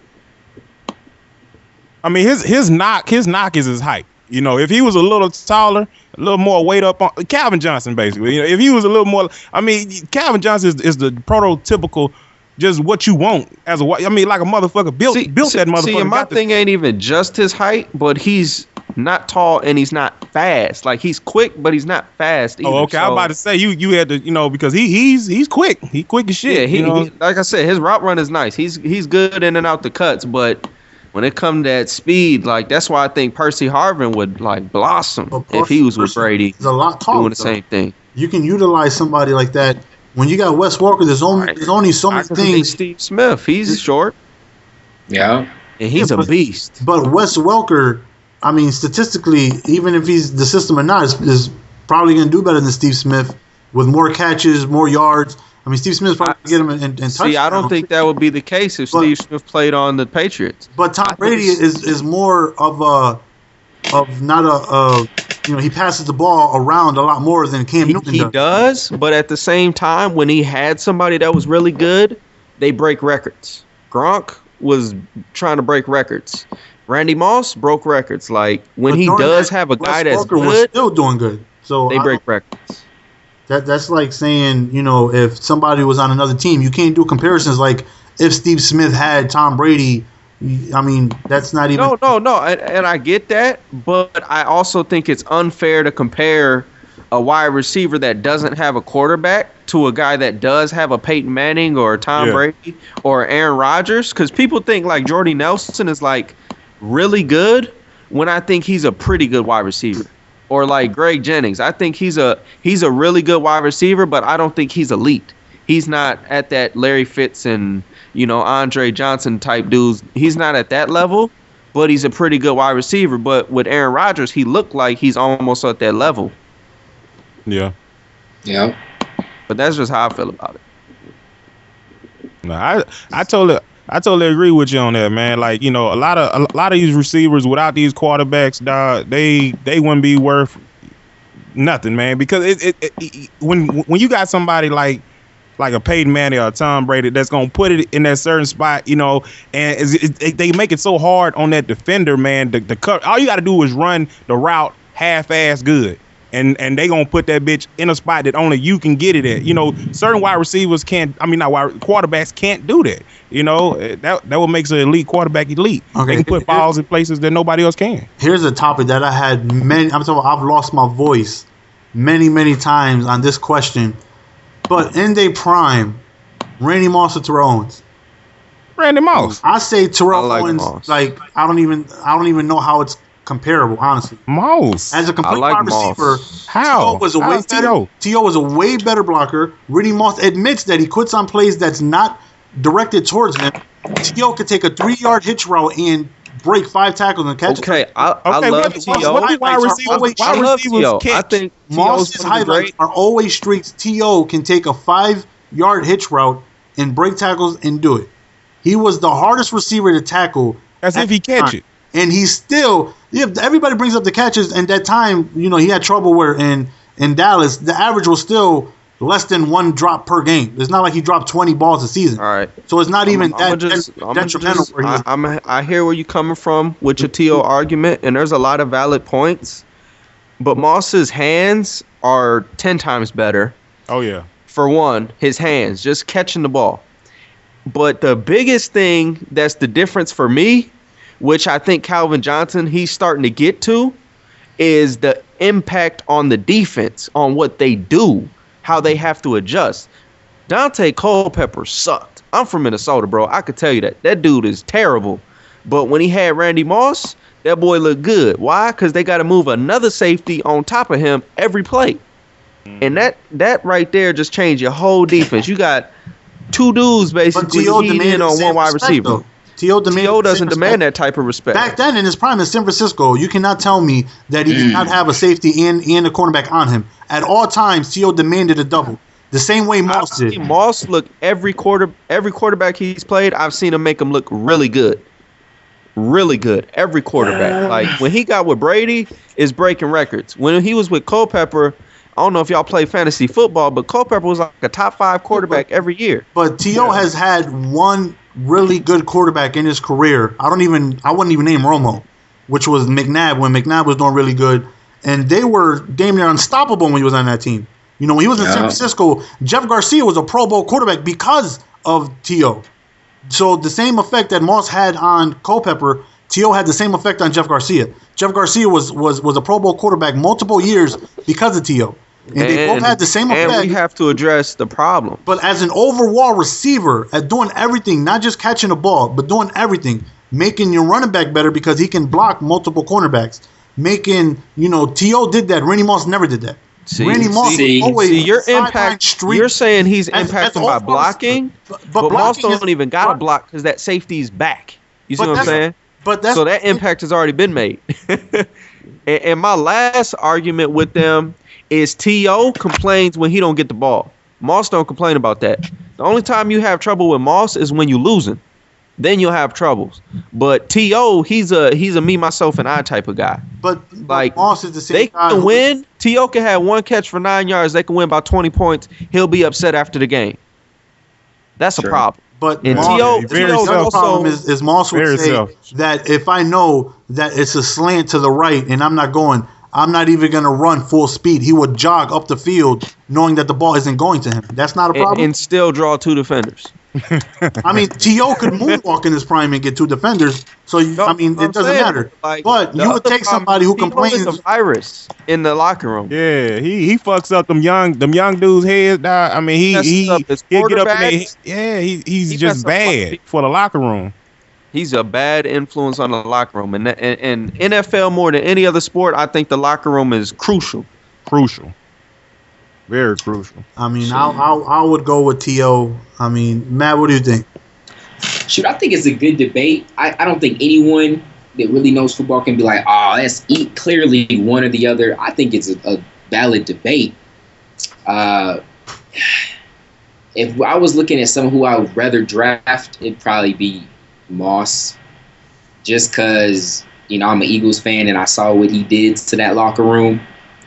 I mean, his knock is his height. You know, if he was a little taller, a little more weight up on Calvin Johnson, basically. You know, if he was a little more, I mean, Calvin Johnson is the prototypical, just what you want as a. I mean, like a motherfucker built that motherfucker.
See, and my thing ain't even just his height, but he's not tall and he's not fast. Like, he's quick, but he's not fast either.
Oh, okay. I'm about to say you had to, because he's quick. He quick as shit.
Yeah, he like I said, his route run is nice. He's good in and out the cuts, but when it comes to that speed, like that's why I think Percy Harvin would like blossom if he was with Brady.
He's a lot taller,
doing the same thing.
You can utilize somebody like that. When you got Wes Walker, there's only so many things.
Steve Smith, he's short.
Yeah.
And he's a beast.
But Wes Welker, I mean, statistically, even if he's the system or not, is probably going to do better than Steve Smith with more catches, more yards. I mean, Steve Smith's probably going to get him in touchdowns.
See, I don't think that would be the case if Steve Smith played on the Patriots.
But Tom Brady is more of not a he passes the ball around a lot more than Cam Newton does.
He does, but at the same time, when he had somebody that was really good, they break records. Gronk was trying to break records. Randy Moss broke records. Like when he does have a guy that's good,
was still doing good. So
they break records.
That's like saying, if somebody was on another team, you can't do comparisons like if Steve Smith had Tom Brady. I mean, that's not even.
No, and I get that, but I also think it's unfair to compare a wide receiver that doesn't have a quarterback to a guy that does have a Peyton Manning or a Tom Brady or Aaron Rodgers, because people think like Jordy Nelson is like really good when I think he's a pretty good wide receiver. Or like Greg Jennings, I think he's a really good wide receiver, but I don't think he's elite. He's not at that Larry Fitz and, Andre Johnson type dudes. He's not at that level, but he's a pretty good wide receiver. But with Aaron Rodgers, he looked like he's almost at that level.
Yeah.
Yeah.
But that's just how I feel about it.
No, I totally agree with you on that, man. Like, a lot of these receivers without these quarterbacks, dog, they wouldn't be worth nothing, man. Because when you got somebody like a Peyton Manning or a Tom Brady that's gonna put it in that certain spot, and they make it so hard on that defender, man. The cut, all you got to do is run the route half-ass good. And they gonna put that bitch in a spot that only you can get it at. Certain wide receivers quarterbacks can't do that. That what makes an elite quarterback elite. Okay. They can put balls in places that nobody else can.
Here's a topic that I had I've lost my voice many times on this question. But in their prime, Randy Moss or Terrell Owens?
Randy Moss.
I say Terrell Owens.
Moss.
Like I don't even know how it's comparable, honestly.
Moss.
As a complete wide receiver,
how?
T.O. was a way better. T.O. was a way better blocker. Randy Moss admits that he quits on plays that's not directed towards him. T.O. could take a 3-yard hitch route and break 5 tackles and catch.
Okay, I love T.O.
Wide receivers
I think
Moss's highlights are always streaks. T.O. can take a 5-yard hitch route and break tackles and do it. He was the hardest receiver to tackle.
As if he catch it.
And he's still, everybody brings up the catches, and that time, he had trouble where in Dallas, the average was still less than 1 drop per game. It's not like he dropped 20 balls a season.
All right.
So it's not even detrimental.
I hear where you're coming from with your T.O. argument, and there's a lot of valid points, but Moss's hands are 10 times better.
Oh, yeah.
For one, his hands, just catching the ball. But the biggest thing that's the difference for me, which I think Calvin Johnson, he's starting to get to, is the impact on the defense, on what they do, how they have to adjust. Dante Culpepper sucked. I'm from Minnesota, bro. I could tell you that. That dude is terrible. But when he had Randy Moss, that boy looked good. Why? Because they got to move another safety on top of him every play. And that right there just changed your whole defense. You got 2 dudes basically keyed in on one wide receiver. T.O. doesn't demand that type of respect.
Back then in his prime in San Francisco, you cannot tell me that he did not have a safety and a cornerback on him. At all times, T.O. demanded a double. The same way Moss did.
Moss look every quarterback he's played, I've seen him make him look really good. Really good. Every quarterback. Like when he got with Brady, is breaking records. When he was with Culpepper, I don't know if y'all play fantasy football, but Culpepper was like a top 5 quarterback every year.
But T.O. has had one really good quarterback in his career. I wouldn't even name Romo, which was McNabb when McNabb was doing really good. And they were damn near unstoppable when he was on that team. When he was in San Francisco, Jeff Garcia was a Pro Bowl quarterback because of T.O. So the same effect that Moss had on Culpepper, T.O. had the same effect on Jeff Garcia. Jeff Garcia was a Pro Bowl quarterback multiple years because of T.O. And they both had the same effect.
And we have to address the problem.
But as an overall receiver, at doing everything, not just catching the ball, but doing everything, making your running back better because he can block multiple cornerbacks. T.O. did that. Randy Moss never did that. Randy Moss always
your impact. You're saying he's impacted by blocking, but Moss don't even got to block because that safety's back. You see what I'm saying? So that impact has already been made. and my last argument with them is T.O. complains when he don't get the ball. Moss don't complain about that. The only time you have trouble with Moss is when you're losing. Then you'll have troubles. But T.O., he's a me, myself, and I type of guy.
But like Moss is the same
they can win. T.O. can have 1 catch for 9 yards. They can win by 20 points. He'll be upset after the game. That's a problem.
But
T.O.'s
problem is Moss would say that if I know that it's a slant to the right and I'm not even going to run full speed. He would jog up the field knowing that the ball isn't going to him. That's not a problem.
And still draw 2 defenders.
I mean, T.O. could moonwalk in his prime and get 2 defenders. So, it doesn't matter. But you would take somebody who complains.
He's a virus in the locker room.
Yeah, he fucks up them young dudes' heads. I mean, he'll get up in there. He's just bad for the locker room.
He's a bad influence on the locker room. And NFL, more than any other sport, I think the locker room is crucial.
Crucial. Very crucial.
I mean, I would go with T.O. I mean, Matt, what do you think?
Shoot, I think it's a good debate. I don't think anyone that really knows football can be like, oh, that's clearly one or the other. I think it's a valid debate. If I was looking at someone who I would rather draft, it'd probably be Moss. Just because, you know, I'm an Eagles fan and I saw what he did to that locker room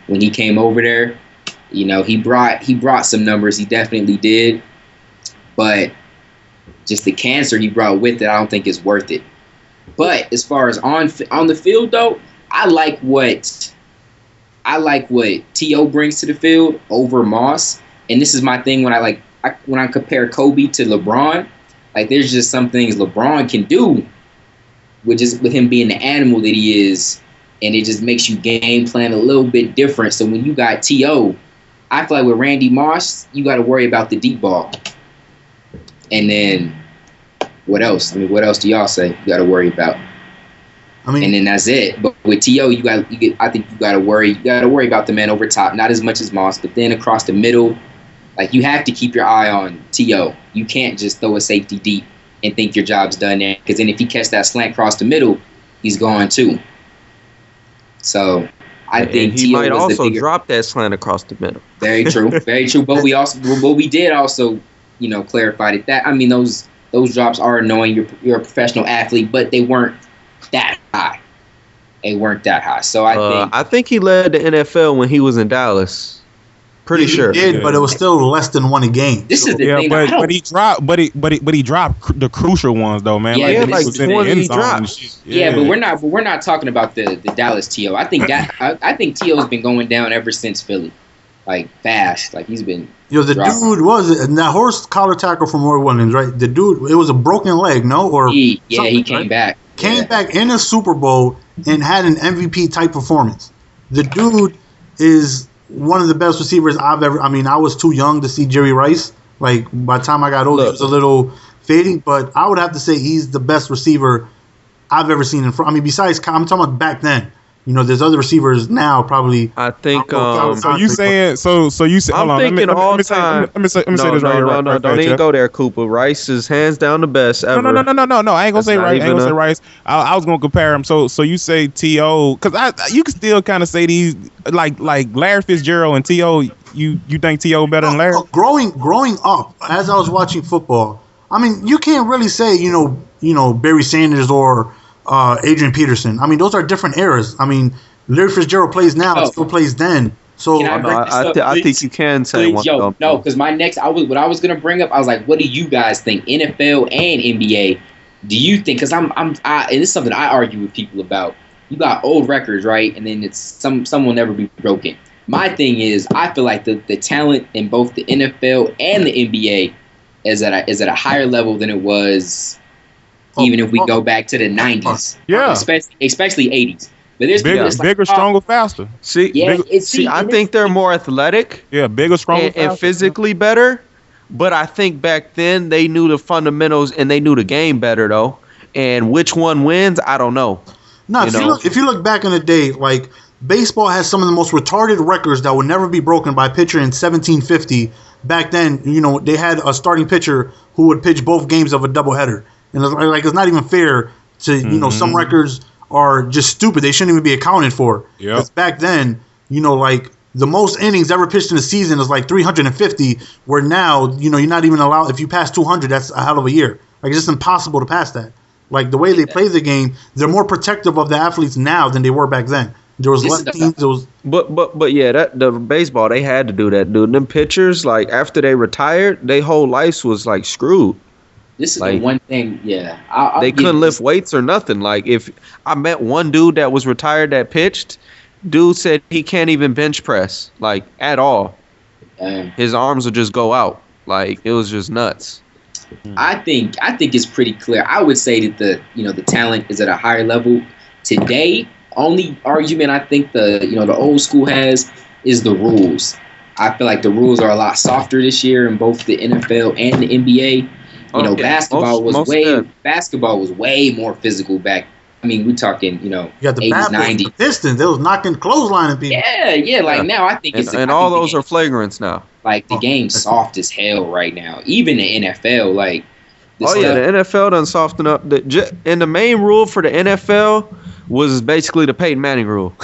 when he came over there. You know, he brought some numbers. He definitely did. But just the cancer he brought with it, I don't think is worth it. But as far as on the field, though, I like what T.O. brings to the field over Moss. And this is my thing when I compare Kobe to LeBron. Like, there's just some things LeBron can do with him being the animal that he is, and it just makes you game plan a little bit different. So when you got T.O., I feel like with Randy Moss, you got to worry about the deep ball. And then what else? I mean, what else do y'all say you got to worry about? I mean, and then that's it. But with T.O., I think you got to worry about the man over top, not as much as Moss, but then across the middle, like, you have to keep your eye on T.O. You can't just throw a safety deep and think your job's done there, because then if he catch that slant across the middle, he's gone too. So I think
he might also drop that slant across the middle.
Very true, very true. But we did also, you know, clarify that. I mean, those drops are annoying. You're a professional athlete, but they weren't that high. So
I think he led the NFL when he was in Dallas. Pretty sure.
He did, but it was still less than one a game.
This is the thing.
But he dropped the crucial ones though, man.
Yeah,
like
20 he dropped.
Yeah, but we're not talking about the Dallas T.O. I think T.O.'s been going down ever since Philly, like fast. Like, he's been.
The dropping. Dude was that horse collar tackle from Roy Williams, right? The dude, it was a broken leg, no? Or
he came back.
Came back in a Super Bowl and had an MVP type performance. The dude is one of the best receivers I've ever. I mean, I was too young to see Jerry Rice. Like, by the time I got older, he was a little fading. But I would have to say he's the best receiver I've ever seen in front. I mean, besides, I'm talking about back then. You know, there's other receivers now probably.
I think.
So you saying? So you say?
I'm thinking all time.
Let me say this right here.
No, don't even go there, Cooper. Rice is hands down the best ever.
No. I ain't gonna say Rice. I ain't gonna say Rice. I was gonna compare him. So you say T.O. because you can still kind of say these like Larry Fitzgerald and T.O. You think T.O. better than Larry?
Growing up, as I was watching football, I mean, you can't really say you know Barry Sanders or Adrian Peterson. I mean, those are different eras. I mean, Larry Fitzgerald plays now, still plays then. So
I think you can say one.
No, because what I was gonna bring up, I was like, what do you guys think? NFL and NBA. Do you think? Because and this is something I argue with people about. You got old records, right? And then it's some will never be broken. My thing is, I feel like the talent in both the NFL and the NBA is at a higher level than it was. Even if we go back to the 90s, especially 80s, but there's
bigger, stronger, faster.
I think they're more athletic.
Yeah, bigger, stronger,
and physically better. But I think back then they knew the fundamentals and they knew the game better though. And which one wins, I don't know.
No, if you look back in the day, like baseball has some of the most retarded records that will never be broken by a pitcher in 1750. Back then, you know, they had a starting pitcher who would pitch both games of a doubleheader. And it's not even fair to, you know, some records are just stupid. They shouldn't even be accounted for. Because back then, you know, like the most innings ever pitched in a season is like 350, where now, you know, you're not even allowed, if you pass 200, that's a hell of a year. Like, it's just impossible to pass that. Like, the way they play the game, they're more protective of the athletes now than they were back then. There was less teams.
But yeah, the baseball, they had to do that, dude. Them pitchers, like, after they retired, their whole life was like screwed.
This is like, the one thing, yeah.
They couldn't lift weights or nothing. Like, if I met one dude that was retired that pitched, dude said he can't even bench press, like, at all. His arms would just go out. Like, it was just nuts.
I think it's pretty clear. I would say that the talent is at a higher level today. Only argument I think the old school has is the rules. I feel like the rules are a lot softer this year in both the NFL and the NBA. Basketball was way more physical back mean, we're talking,
You got the
80s,
bad boys,
90s.
the Pistons. They was knocking clotheslining people.
Yeah. Like now, I think it's
and all those are flagrants now.
like the game's soft as hell right now. Even the NFL, like.
The NFL done soften up. And the main rule for the NFL was basically the Peyton Manning rule.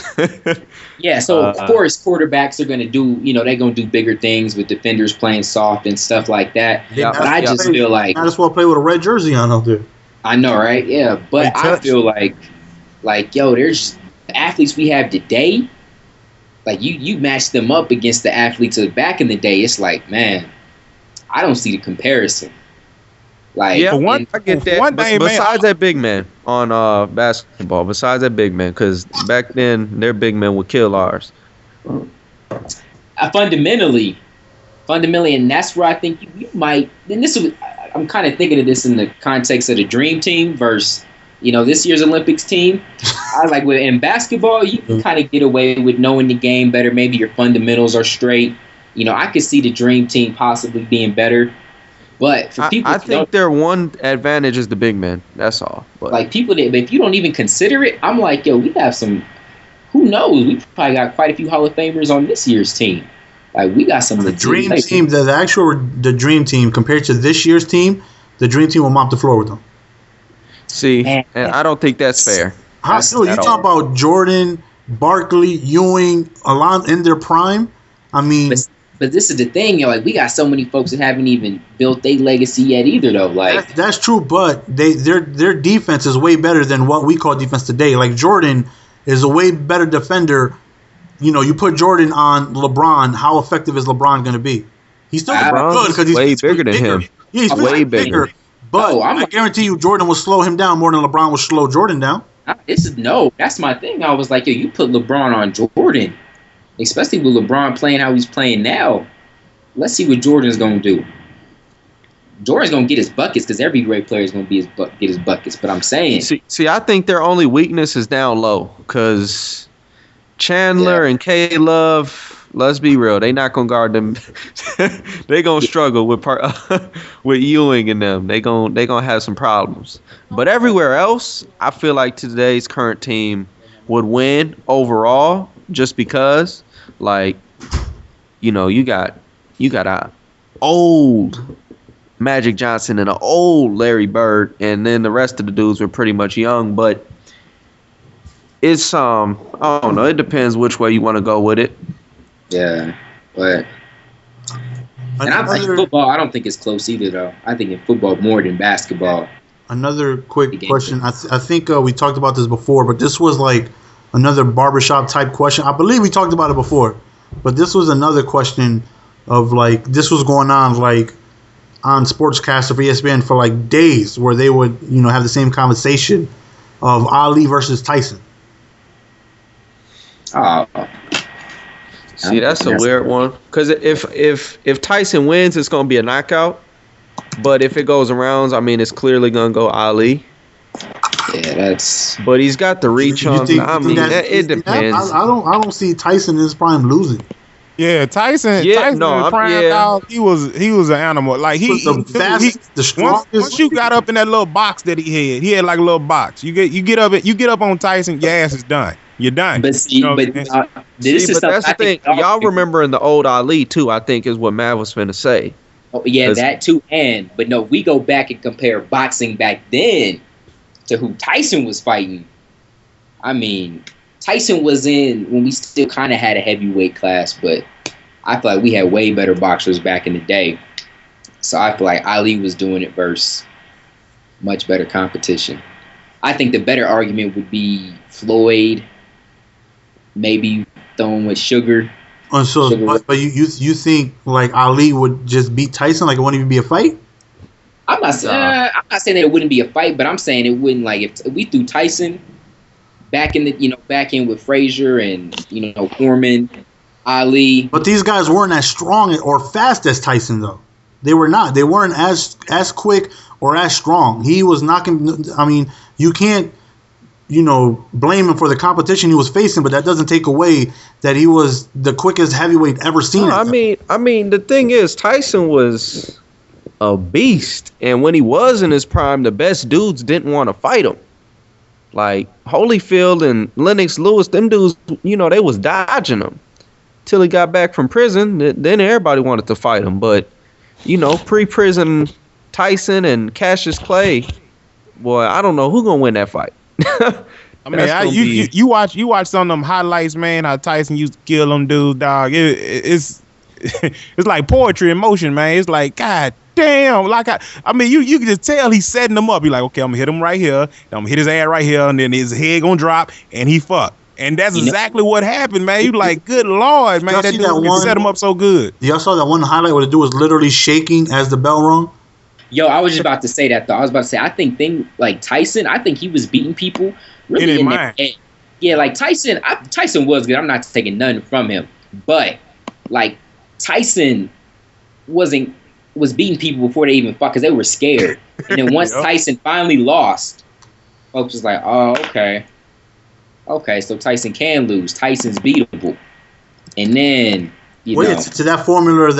Yeah, so of course quarterbacks are going to do, they're going to do bigger things with defenders playing soft and stuff like that.
Yeah,
but I just feel like
might as well play with a red jersey on out there.
I know, right? Yeah, but I feel like there's the athletes we have today. Like you match them up against the athletes of back in the day. It's like, man, I don't see the comparison. Like,
yeah, I get that. Besides that big man on basketball, because back then their big men would kill ours.
Fundamentally, and that's where I think you might. And I'm kind of thinking of this in the context of the Dream Team versus this year's Olympics team. I was like, in basketball, you can kind of get away with knowing the game better. Maybe your fundamentals are straight. I could see the Dream Team possibly being better. But for people,
I think their one advantage is the big man. That's all. But
like people that, if you don't even consider it, I'm like, we have some. Who knows? We probably got quite a few Hall of Famers on this year's team. Like we got some.
The Dream Team, the Dream Team compared to this year's team, the Dream Team will mop the floor with them.
See, and I don't think that's fair.
You talk about Jordan, Barkley, Ewing, Alon in their prime. I mean.
But this is the thing, we got so many folks that haven't even built their legacy yet either, though. Like
that's true, but their defense is way better than what we call defense today. Like Jordan is a way better defender. You put Jordan on LeBron, how effective is LeBron going to be? He's still good because he's
way bigger than him.
Yeah, he's way bigger. But I guarantee you, Jordan will slow him down more than LeBron will slow Jordan down.
That's my thing. I was like, you put LeBron on Jordan. Especially with LeBron playing how he's playing now. Let's see what Jordan's going to do. Jordan's going to get his buckets because every great player is going to get his buckets. But I'm saying.
See, I think their only weakness is down low because Chandler and K-Love, let's be real, they not going to guard them. They going to struggle with Ewing and them. They going to have some problems. But everywhere else, I feel like today's current team would win overall just because. Like, you got a old Magic Johnson and an old Larry Bird, and then the rest of the dudes were pretty much young. But it's I don't know. It depends which way you want to go with it.
Yeah, but football, I don't think it's close either, though. I think in football more than basketball.
Another quick question. I think we talked about this before, but this was like another barbershop type question. I believe we talked about it before, but this was another question of like this was going on like on Sportscaster for ESPN for like days where they would have the same conversation of Ali versus Tyson.
See, that's a weird one because if Tyson wins, it's gonna be a knockout. But if it goes around, I mean, it's clearly gonna go Ali.
Yeah,
But he's got the reach on. It depends.
I don't see Tyson in his prime losing.
Yeah, Tyson.
Yeah,
Tyson in his prime, dog, he was an animal. Like the strongest. Once you got up in that little box that he had like a little box. You get up on Tyson, your ass is done. You're done.
But that's
the thing. Y'all remember in the old Ali too, I think is what Matt was finna say.
Oh yeah, that too. But no, we go back and compare boxing back then to who Tyson was fighting. I mean, Tyson was in when we still kind of had a heavyweight class, but I feel like we had way better boxers back in the day. So I feel like Ali was doing it versus much better competition. I think the better argument would be Floyd, maybe throwing with Sugar.
But you think like Ali would just beat Tyson? Like it wouldn't even be a fight?
I'm not saying that it wouldn't be a fight, but I'm saying it wouldn't. Like if we threw Tyson back in with Frazier and Foreman, Ali.
But these guys weren't as strong or fast as Tyson though. They were not. They weren't as quick or as strong. He was knocking. I mean, you can't blame him for the competition he was facing, but that doesn't take away that he was the quickest heavyweight ever seen.
I mean, the thing is, Tyson was a beast, and when he was in his prime, the best dudes didn't want to fight him. Like Holyfield and Lennox Lewis, them dudes, they was dodging him till he got back from prison. Then everybody wanted to fight him. But pre-prison Tyson and Cassius Clay, boy, I don't know who's gonna win that fight.
I mean, you watch some of them highlights, man. How Tyson used to kill them dudes, dog. It's it's like poetry in motion, man. It's like, God damn. Like I mean, you can just tell he's setting them up. You're like, okay, I'm gonna hit him right here. I'm gonna hit his ass right here, and then his head gonna drop, and he fucked. And that's exactly what happened, man. You like, good Lord, man. That dude can set him up so good.
Y'all saw that one highlight where the dude was literally shaking as the bell rung?
Yo, I was just about to say that, though. I was about to say, I think Tyson, I think he was beating people really in their head. Yeah, like Tyson was good. I'm not taking nothing from him. But, like, Tyson was beating people before they even fought because they were scared. And then once Tyson finally lost, folks was like, oh, okay. Okay, so Tyson can lose. Tyson's beatable. And then,
to that formula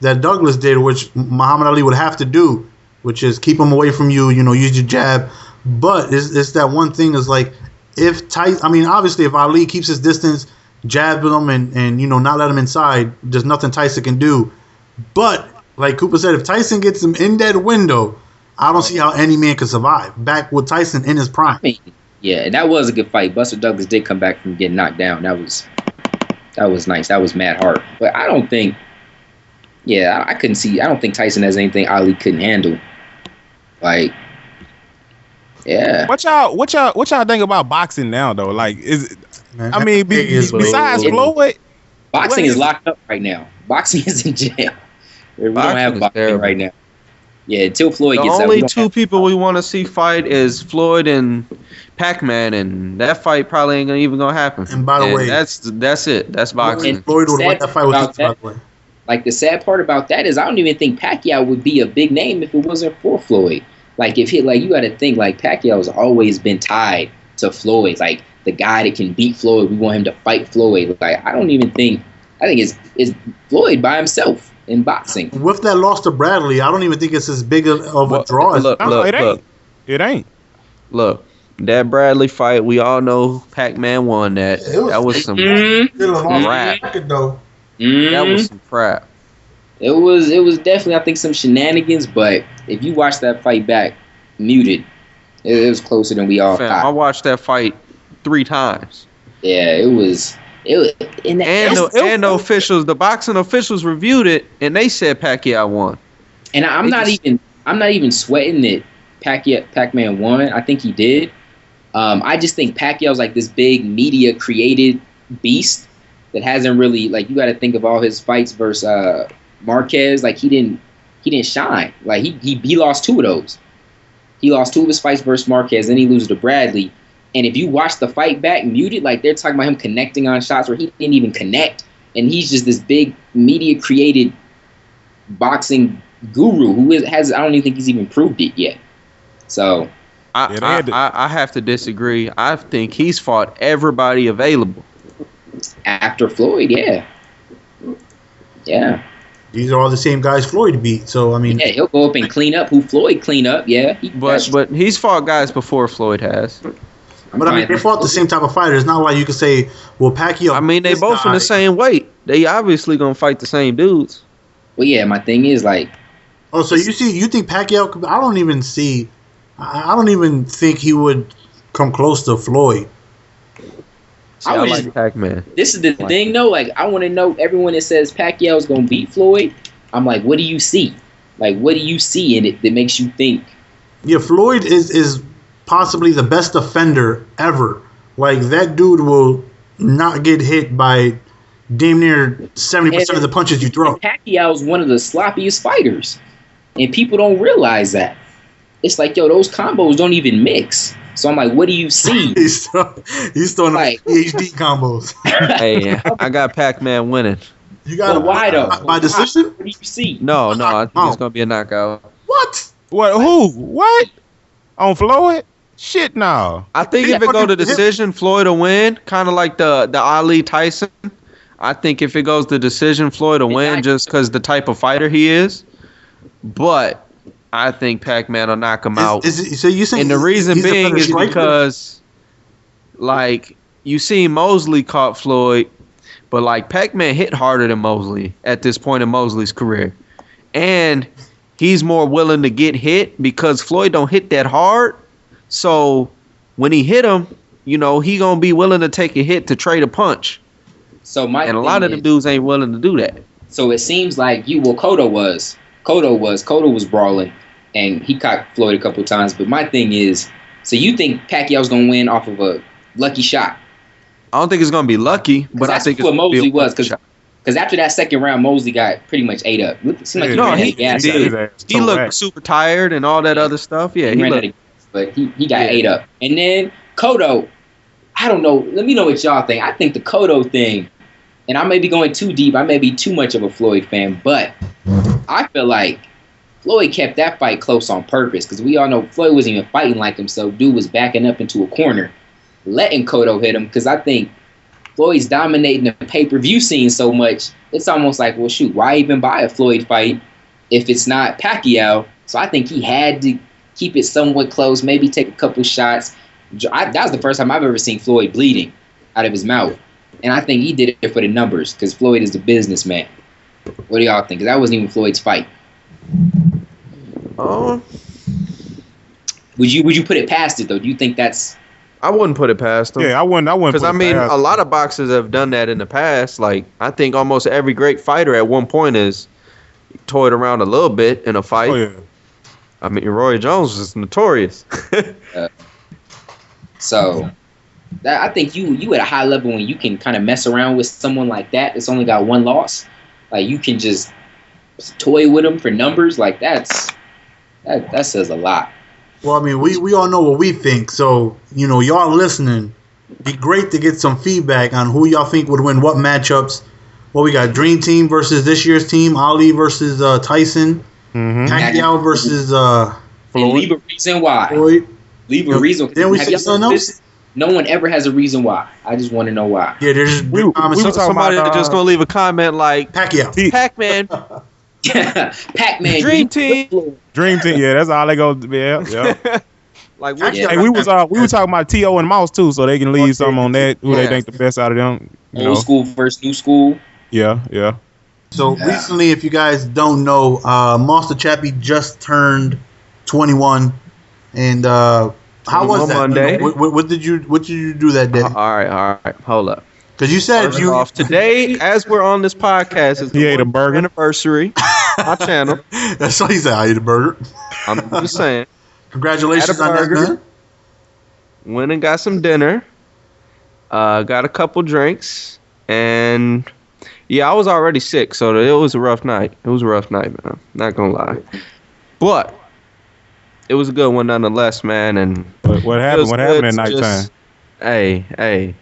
that Douglas did, which Muhammad Ali would have to do, which is keep him away from you, use your jab. But it's that one thing is like, obviously if Ali keeps his distance, jabs him and not let him inside, there's nothing Tyson can do. But like Cooper said, if Tyson gets him in that window, I don't see how any man can survive. Back with Tyson in his prime.
Yeah, and that was a good fight. Buster Douglas did come back from getting knocked down. That was nice. That was mad hard. But I don't think, I couldn't see. I don't think Tyson has anything Ali couldn't handle. Like, yeah.
What y'all think about boxing now though? Like, besides Floyd,
boxing is locked up right now. Boxing is in jail. We don't have boxing right now. Yeah, until Floyd gets out.
The only two people we want to see fight is Floyd and Pac-Man, and that fight probably ain't even gonna happen.
And by the way,
that's it. That's boxing.
Floyd would want that fight with by the way.
Like, the sad part about that is I don't even think Pacquiao would be a big name if it wasn't for Floyd. Like, you got to think, like, Pacquiao's always been tied to Floyd. Like, the guy that can beat Floyd, we want him to fight Floyd. Like, I think it's Floyd by himself in boxing.
With that loss to Bradley, I don't even think it's as big of a draw.
It ain't.
Look, that Bradley fight, we all know Pac-Man won that. That was some crap. That was some crap.
It was definitely, I think, some shenanigans, but if you watch that fight back muted, it was closer than we all thought.
I watched that fight 3 times.
Yeah, it was
the officials, the boxing officials reviewed it, and they said Pacquiao won.
And I'm not even sweating that Pac-Man won. I think he did. I just think Pacquiao's like this big media created beast that hasn't really, like, you got to think of all his fights versus Marquez. Like, he didn't shine. Like, he lost 2 of those. He lost 2 of his fights versus Marquez, then he loses to Bradley. And if you watch the fight back muted, like, they're talking about him connecting on shots where he didn't even connect. And he's just this big media created boxing guru who I don't even think he's even proved it yet. So
I have to disagree. I think he's fought everybody available.
After Floyd, yeah.
These are all the same guys Floyd beat. So, I mean,
yeah, he'll go up and clean up who Floyd clean up. Yeah.
But he's fought guys before Floyd has.
But I mean, they fought the same type of fighter. It's not like you could say, well, Pacquiao.
I mean, they both in the same weight. They obviously gonna fight the same dudes.
Well, yeah. My thing is, like,
so you think Pacquiao? I don't even think he would come close to Floyd.
I like Pac-Man.
This is the thing, though. Like, I want to know, everyone that says Pacquiao's gonna beat Floyd, I'm like, what do you see? Like, what do you see in it that makes you think?
Yeah, Floyd is possibly the best defender ever. Like, that dude will not get hit by damn near 70% of the punches you throw.
Pacquiao's one of the sloppiest fighters, and people don't realize that. It's like, yo, those combos don't even mix. So I'm like, what do you see?
he's throwing like PhD combos.
Hey, I got Pac-Man winning.
You got it. Why though? By decision?
What do you see?
No, I think it's gonna be a knockout.
What?
Who? What? On Floyd? Shit, no.
I think if it go to decision, Floyd will win. Kind of like the Ali Tyson. I think if it goes to decision, Floyd will win just because the type of fighter he is. But I think Pac-Man will knock him out.
So you saying?
And the reason being is because like you see Mosley caught Floyd, but like Pac-Man hit harder than Mosley at this point in Mosley's career. And he's more willing to get hit because Floyd don't hit that hard. So when he hit him, you know, he gonna be willing to take a hit to trade a punch.
So
and a lot of them dudes ain't willing to do that.
So it seems like Cotto was brawling, and he caught Floyd a couple times. But my thing is, so you think Pacquiao's gonna win off of a lucky shot?
I don't think it's gonna be lucky, but I think
that's what Mosley was,
because
after that second round, Mosley got pretty much ate up. It seemed like
he looked super tired and all that other stuff. Yeah,
he ran out of gas, but he got ate up. And then Cotto, I don't know. Let me know what y'all think. I think the Cotto thing, and I may be going too deep. I may be too much of a Floyd fan, but I feel like Floyd kept that fight close on purpose because we all know Floyd wasn't even fighting like himself. Dude was backing up into a corner, letting Cotto hit him because I think Floyd's dominating the pay-per-view scene so much, it's almost like, well, shoot, why even buy a Floyd fight if it's not Pacquiao? So I think he had to keep it somewhat close, maybe take a couple shots. That was the first time I've ever seen Floyd bleeding out of his mouth. And I think he did it for the numbers because Floyd is the businessman. What do y'all think? Because that wasn't even Floyd's fight. Would you put it past it, though? Do you think that's...
I wouldn't put it past him.
Yeah, I wouldn't.
Because I mean, a lot of boxers have done that in the past. Like, I think almost every great fighter at one point is toyed around a little bit in a fight.
Oh, yeah.
I mean, Roy Jones is notorious.
So, I think you at a high level when you can kind of mess around with someone like that that's only got one loss. Like, you can just toy with them for numbers. Like, that says a lot.
Well, I mean, we all know what we think. So, you know, y'all listening, be great to get some feedback on who y'all think would win what matchups. Well, we got Dream Team versus this year's team, Ali versus Tyson, Pacquiao versus
Floyd. And leave a reason why.
Floyd.
Leave a reason.
Then we say something else?
No one ever has a reason why. I just want to know why.
Yeah, there's
somebody just going to leave a comment like,
Pacquiao.
Pac-Man.
Pac-Man.
Dream Team.
Dream Team. Yeah, that's all they go. Yeah.
Like,
hey, we were talking about T.O. and Moss too, so they can leave something on that. Who they think the best out of them?
Old school versus new school.
Yeah.
So recently, if you guys don't know, Moss2Chappy just turned 21, and how was that?
Monday.
What did you do that day?
All right. Hold up.
Because you said
today, as we're on this podcast, is
he ate a burger
anniversary. My channel.
That's what he said. I ate a burger.
I'm just saying.
Congratulations on that, man.
Went and got some dinner. Got a couple drinks, and yeah, I was already sick, so it was a rough night. It was a rough night, man. Not gonna lie, but it was a good one nonetheless, man. And
what happened? What happened at nighttime?
Hey.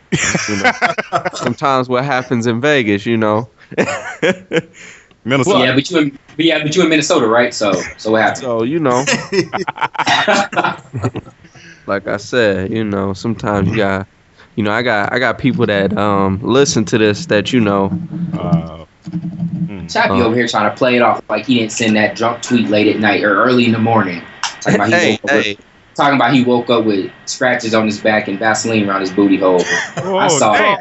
You know, sometimes what happens in Vegas, you know.
Minnesota. Yeah, but you in Minnesota, right? So what happened?
So, you know. Like I said, you know, sometimes you got, you know, I got people that listen to this that, you know.
Chappie over here trying to play it off like he didn't send that drunk tweet late at night or early in the morning. Talking about he woke up with scratches on his back and Vaseline around his booty hole. I saw that.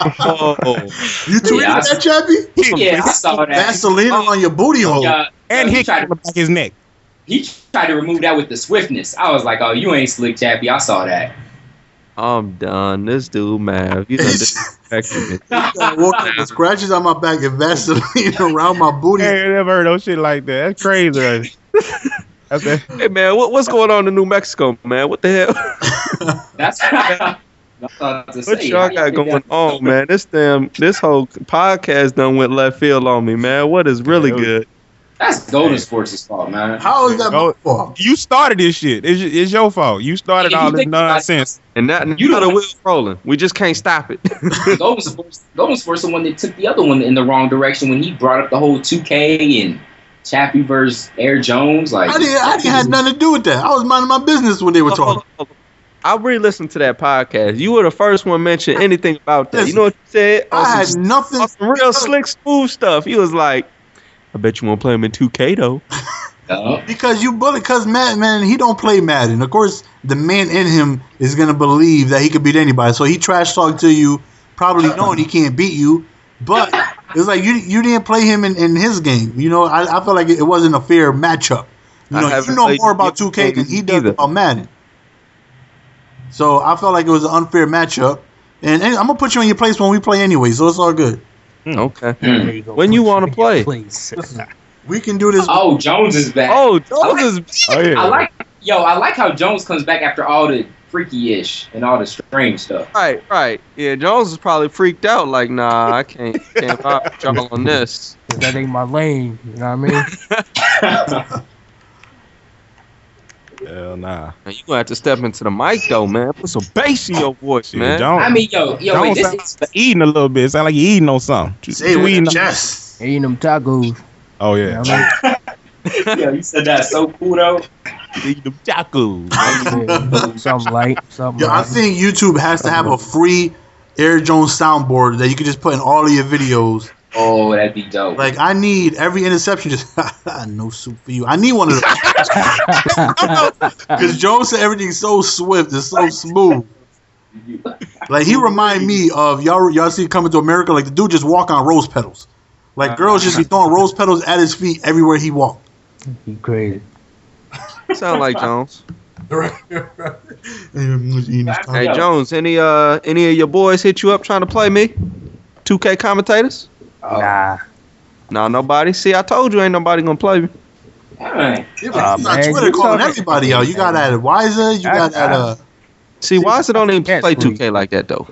You tweeted that, Chappie?
Yeah, I saw that.
Vaseline on your booty hole.
And he tried to back his neck.
He tried to remove that with the swiftness. I was like, oh, you ain't slick, Chappie. I saw that.
I'm done. This dude, man. You done disrespected me.
I woke up with scratches on my back and Vaseline around my booty.
Hey, I never heard no shit like that. That's crazy.
Hey man, what's going on in New Mexico, man? What the hell?
That's
what y'all got going on, man? This whole podcast done went left field on me, man. What is really good?
That's Golden Sports' fault, man.
How is that my fault?
You started this shit. It's your fault. You started all this nonsense.
And you know the wheel's rolling. We just can't stop it.
Golden Sports the one that took the other one in the wrong direction when he brought up the whole 2K and Chappie versus AiirxJones. Like,
I didn't have nothing to do with that. I was minding my business when they were talking.
I re-listened to that podcast. You were the first one to mention anything about that.
Listen,
you know what you said?
I had nothing.
Some real slick, smooth stuff. He was like, I bet you won't play him in 2K, though.
Because you bully, because man, he don't play Madden. Of course, the man in him is gonna believe that he could beat anybody. So he trash talk to you, probably knowing he can't beat you. But it's like you didn't play him in his game. You know, I feel like it wasn't a fair matchup. You know more about 2K than he does about Madden. So I felt like it was an unfair matchup. And I'm gonna put you in your place when we play anyway, so it's all good.
Okay. When you want to play?
We can do this.
Oh, Jones is back.
Oh, Jones is.
Oh yeah.
I like how Jones comes back after all the freaky-ish and all the strange stuff.
Right. Yeah, Jones is probably freaked out. Like, nah, I can't vibe with y'all on this.
That ain't my lane. You know what I mean?
Hell nah.
Man, you gonna have to step into the mic though, man. Put some bass in your voice, man.
Jones,
I mean, yo, wait, this is
eating a little bit. It sound like you eating on something.
Say it with your chest.
Eating them tacos.
Oh yeah.
You know what
yo, you said that so cool though.
Eating them tacos.
I mean? Something light. Something
Yo, I
light.
think YouTube has to have a free AiirxJones soundboard that you can just put in all of your videos.
Oh, that'd be dope.
Like, I need every interception. Just no soup for you. I need one of those. Because Jones said everything's so swift, it's so smooth. Like, he remind me of y'all see Coming to America. Like, the dude just walk on rose petals. Like, girls just be throwing rose petals at his feet everywhere he walk.
He crazy.
Sound like Jones. Hey
Hey,
Jones, any of your boys hit you up trying to play me? 2K commentators? Nah, nobody. See, I told you ain't nobody gonna play me.
Alright.
He's on Twitter calling everybody out. You got that at Wiser. You got that.
See, why is it don't even play 2K like that though?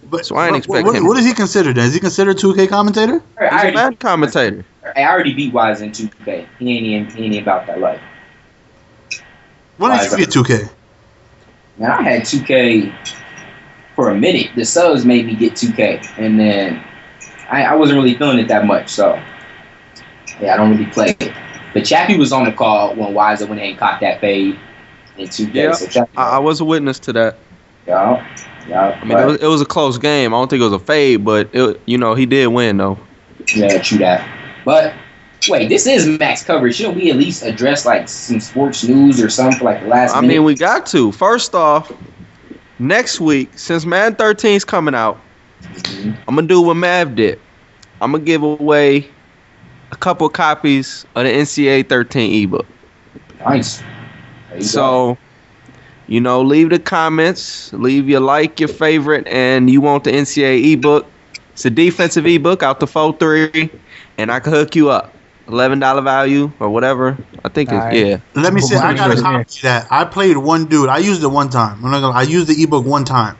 But
So I ain't expect him.
What is he considered? Is he considered 2K commentator?
He's a bad commentator.
I already beat Wise in 2K. He ain't about that life.
When did you get 2K?
Man, I had 2K for a minute. The subs made me get 2K, and then I wasn't really feeling it that much. So yeah, I don't really play it. But Chappie was on the call when Wiser went ahead and caught that fade in 2K.
Yeah,
so Chappie,
I was a witness to that.
yeah.
I mean, it was a close game. I don't think it was a fade, but he did win though.
Yeah, true that. But wait, this is max coverage. Shouldn't we at least address like some sports news or something for like the last minute?
I mean, we got to. First off, next week, since Madden 13 is coming out, I'm gonna do what Mav did. I'm gonna give away a couple of copies of the NCAA 13 ebook.
Nice.
So, leave the comments, leave your your favorite, and you want the NCAA ebook. It's a defensive ebook out the 4.3, and I can hook you up. $11 value or whatever. I think yeah.
Let me say, I got a copy of that. I played one dude. I used it one time. I used the ebook one time.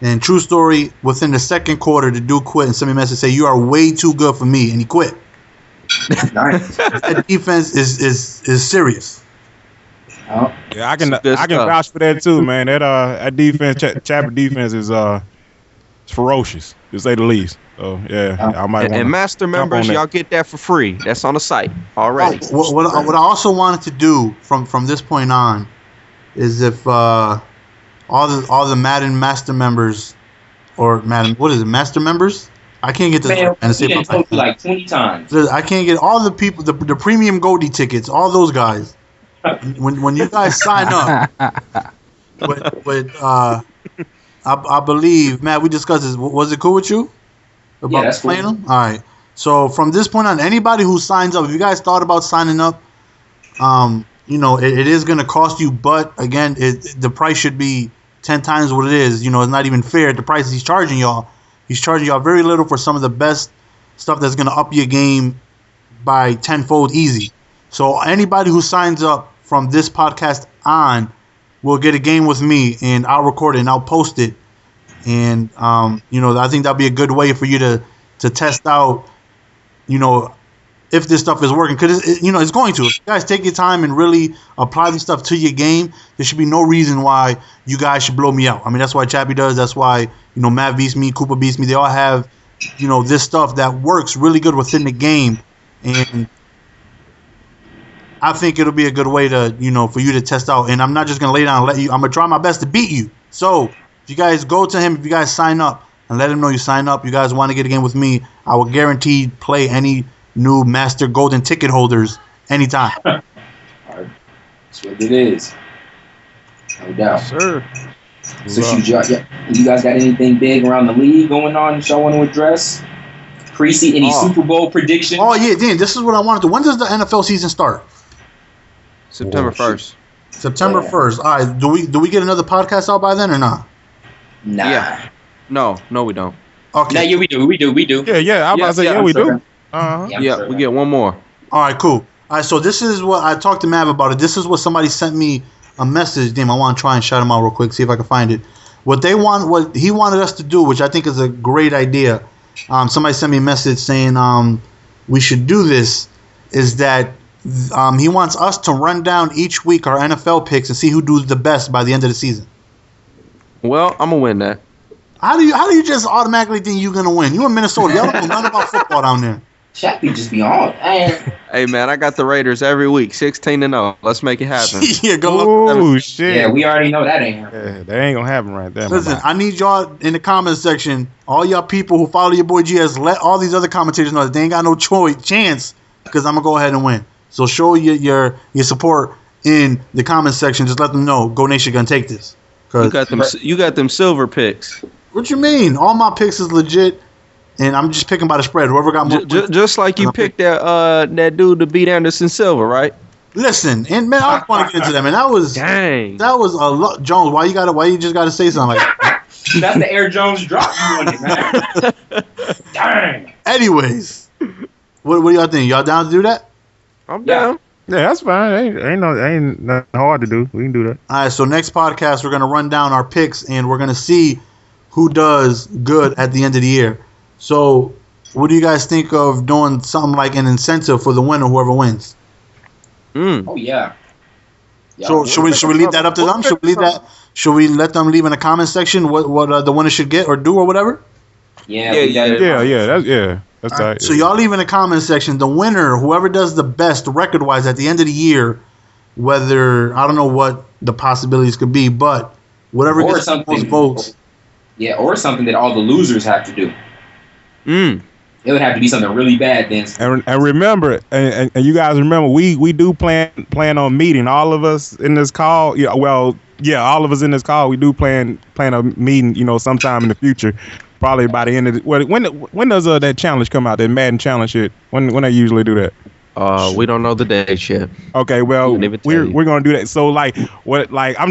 And true story, within the second quarter, the dude quit and sent me a message say, "You are way too good for me," and he quit.
Nice.
That defense is serious.
Oh.
Yeah, I can vouch for that too, man. That defense, Chappie defense is ferocious, to say the least. So yeah, I might.
And master members, y'all get that for free. That's on the site already.
What I also wanted to do from this point on is if all the Madden master members or Madden, what is it, master members? I can't get this.
Man, he done told you like 20 times.
I can't get all the people, the premium Goldie tickets, all those guys. When you guys sign up, I believe, Matt, we discussed this. Was it cool with you about
that's
playing
cool.
them? All right. So from this point on, anybody who signs up, if you guys thought about signing up, it is going to cost you. But again, the price should be 10 times what it is. It's not even fair at the prices he's charging y'all. He's charging y'all very little for some of the best stuff that's going to up your game by tenfold easy. So anybody who signs up from this podcast on will get a game with me, and I'll record it and I'll post it. And I think that'll be a good way for you to test out, if this stuff is working, because it's going to. If you guys take your time and really apply this stuff to your game, there should be no reason why you guys should blow me out. I mean, that's why Chappie does. That's why Matt beats me, Cooper beats me. They all have this stuff that works really good within the game, and I think it'll be a good way to for you to test out. And I'm not just gonna lay down and let you. I'm gonna try my best to beat you. So if you guys go to him, if you guys sign up and let him know you sign up, you guys want to get a game with me, I will guarantee play any new master golden ticket holders anytime.
All right. That's what it is. No doubt.
Sure.
So shoot, you guys got anything big around the league going on that y'all want to address? Any Super Bowl predictions?
Oh yeah, Dan, this is what I wanted to. When does the NFL season start?
September 1st.
September 1st. All right. Do we get another podcast out by then or not?
Nah.
Yeah. No, we don't.
Okay.
Nah, yeah, we do.
Yeah. I'm about to say, we do.
We get one more.
All right, cool. All right, so this is what I talked to Mav about it. This is what somebody sent me a message. Damn, I want to try and shout him out real quick, see if I can find it. What he wanted us to do, which I think is a great idea. Somebody sent me a message saying we should do this. Is that he wants us to run down each week our NFL picks and see who does the best by the end of the season.
Well, I'm gonna win that.
How do you just automatically think you're gonna win? You in Minnesota? Y'all don't know nothing about football down there.
Chappie just be on.
Hey man, I got the Raiders every week, 16-0. Let's make it happen.
Yeah, go
Oh shit!
Yeah, we already know that ain't happening.
Yeah, that ain't gonna happen right there.
Listen, I need y'all in the comments section. All y'all people who follow your boy GS, let all these other commentators know that they ain't got no chance because I'm gonna go ahead and win. So show your support in the comments section. Just let them know Go Nation gonna take this.
You got them silver picks.
What you mean? All my picks is legit, and I'm just picking by the spread. Whoever got more,
just like you picked that dude to beat Anderson Silva, right?
Listen, and man, I don't want to get into that, man. That was a lot. Jones, why you just gotta say something like that?
That's the Air Jones drop you on it, man. Dang.
Anyways, what do y'all think? Y'all down to do that?
I'm down.
Yeah, that's fine. Ain't nothing hard to do. We can do that.
All right, so next podcast we're gonna run down our picks and we're gonna see who does good at the end of the year. So, what do you guys think of doing something like an incentive for the winner, whoever wins?
Oh yeah.
So should we leave that up to them? Should we let them leave in the comment section what the winner should get or do or whatever?
Yeah.
That's right.
So y'all leave in the comment section the winner, whoever does the best record wise at the end of the year, whether I don't know what the possibilities could be, but whatever gets the most votes.
Yeah, or something that all the losers have to do. It would have to be something really bad then.
And remember, and you guys remember, we do plan on meeting all of us in this call. All of us in this call, we do plan on meeting. Sometime in the future, probably by the end of when does that challenge come out? That Madden challenge shit. When they usually do that?
We don't know the date yet.
Okay, well, we're gonna do that. So I'm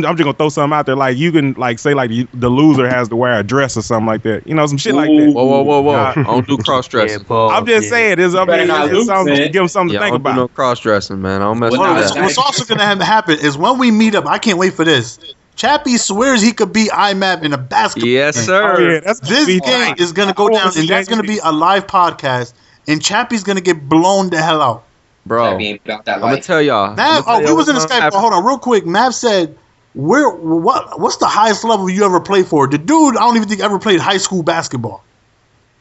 just gonna throw something out there. Like you can say the loser has to wear a dress or something like that. Some shit like that.
Whoa! I don't do cross dressing.
I'm just saying, give them something to think
I
about.
don't do no cross dressing, man. I don't mess with that.
What's also gonna happen is when we meet up. I can't wait for this. Chappie swears he could beat IMAP in a basketball game.
Sir.
This game is gonna go down, and that's gonna be a live podcast. And Chappie's gonna get blown the hell out.
Bro, I'm gonna tell y'all.
Mav, we was in the Skype. Hold on, real quick. Mav said, "What's the highest level you ever played for?" The dude, I don't even think ever played high school basketball.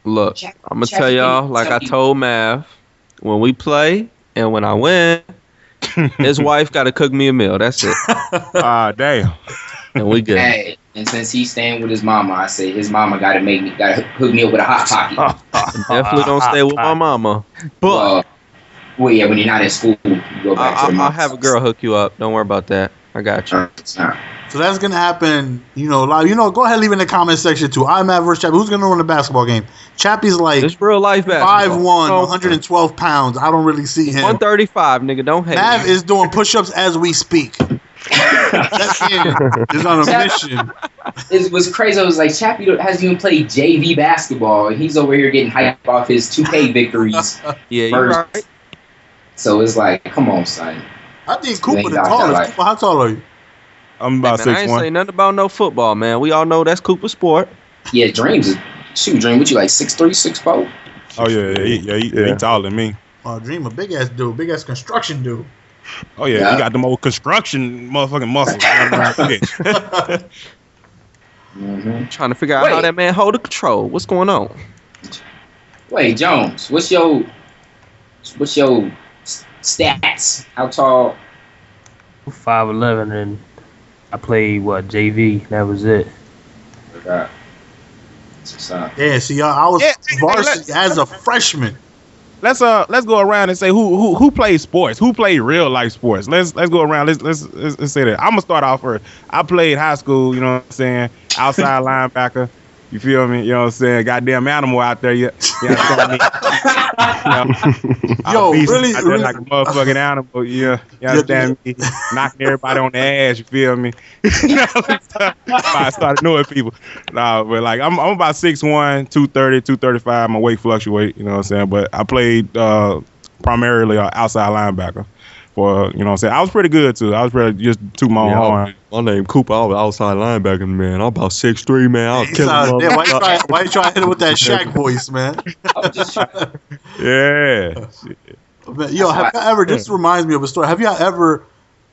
Look, I'm gonna tell y'all, like I told Mav, when we play and when I win, his wife got to cook me a meal. That's it.
Damn.
And we good.
Hey, and since he's staying with his mama, I say his mama got to hook me up with a hot pocket.
Definitely don't stay with my mama. But.
Well, yeah, when you're not in school, you go back to the
I'll have a girl hook you up. Don't worry about that. I got you.
So that's gonna happen. Live. Go ahead, leave in the comment section too. I'm at versus Chappie. Who's gonna win the basketball game? Chappie's like
it's real life basketball.
5'1", 112 pounds. I don't really see him.
135, nigga. Don't hate.
Mav is doing push-ups as we speak. That is on a mission.
It was crazy. I was like, Chappie hasn't even played JV basketball, and he's over here getting hyped off his 2K victories.
Yeah, you're right.
So it's like, come on, son.
I think Cooper the tallest. Cooper, how tall are you?
I'm about 6'1".
I ain't say nothing about no football, man. We all know that's Cooper's sport.
Yeah, Dream, what you like, 6'3", 6'4"?
Oh, yeah, he taller than me.
Oh, Dream, a big-ass dude, big-ass construction dude.
Oh, yeah, he got them old construction motherfucking muscles.
Trying to figure out how that man hold the control. What's going on?
Wait, Jones, what's your stats? How tall?
5'11", and I played JV. That was it.
Okay.
Yeah, see, I was varsity as a freshman.
let's go around and say who plays sports, who played real life sports. Let's go around. Let's say that. I'm gonna start off first. I played high school. You know what I'm saying? Outside linebacker. You feel me? You know what I'm saying? Goddamn animal out there. You understand me?
Yo, really,
out there like a motherfucking animal. You understand me? Knocking everybody on the ass. You feel me? I started knowing people. Nah, but like I'm about 6'1", 230, 235. My weight fluctuate. You know what I'm saying? But I played primarily outside linebacker. For you know what I'm saying? I was pretty good too. I was pretty just toot my own horn.
My name Cooper. I was outside linebacker, man. I'm about 6'3", man. I was killing them.
Why you trying to hit it with that Shaq voice, man?
Yeah.
Yo, have you ever? This reminds me of a story. Have you ever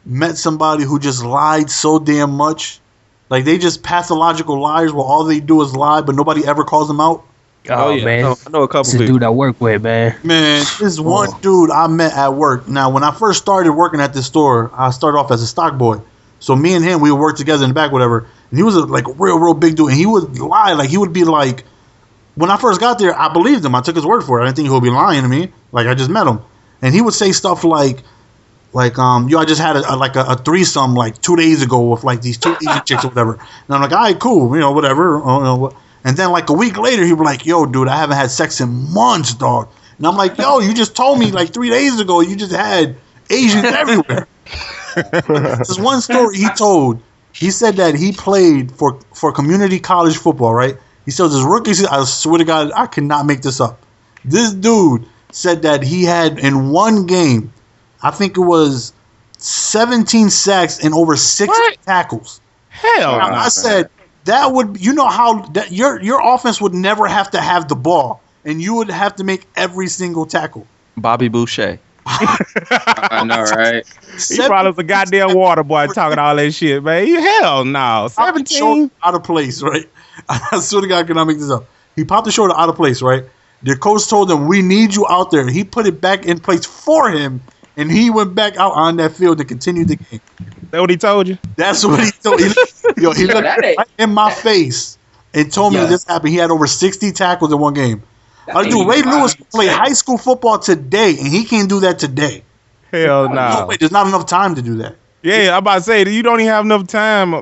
met somebody who just lied so damn much? Like they just pathological liars where all they do is lie, but nobody ever calls them out?
Oh, yeah. Man.
I know a couple
It's a dude I work with, man.
Man, this one dude I met at work. Now, when I first started working at this store, I started off as a stock boy. So me and him, we would work together in the back, whatever. And he was a real big dude. And he would lie. Like, he would be like, when I first got there, I believed him. I took his word for it. I didn't think he would be lying to me. Like, I just met him. And he would say stuff like, yo, I just had a threesome like 2 days ago with like these two Asian chicks or whatever. And I'm like, all right, cool, you know, whatever. And then like a week later, he'd be like, yo, dude, I haven't had sex in months, dog. And I'm like, yo, you just told me like 3 days ago you just had Asians everywhere. This one story he told, he said that he played for community college football, right? He said his rookie season, I swear to God, I cannot make this up. This dude said that he had in one game, I think it was 17 sacks and over 60 tackles.
Hell no.
I said that would, you know how that your offense would never have to have the ball, and you would have to make every single tackle.
Bobby Boucher.
I know, right?
He probably was a goddamn water boy talking all that shit, man. Hell no. 17?
Out of place, right? I swear to God, I cannot make this up. He popped the shoulder out of place, right? The coach told him, we need you out there. He put it back in place for him, and he went back out on that field to continue the game.
That what he told you?
That's what he told me. He looked right in my face and told me this happened. He had over 60 tackles in one game. Ray Lewis played high school football today, and he can't do that today.
Hell no.
No way, there's not enough time to do that.
Yeah, I'm about to say, you don't even have enough time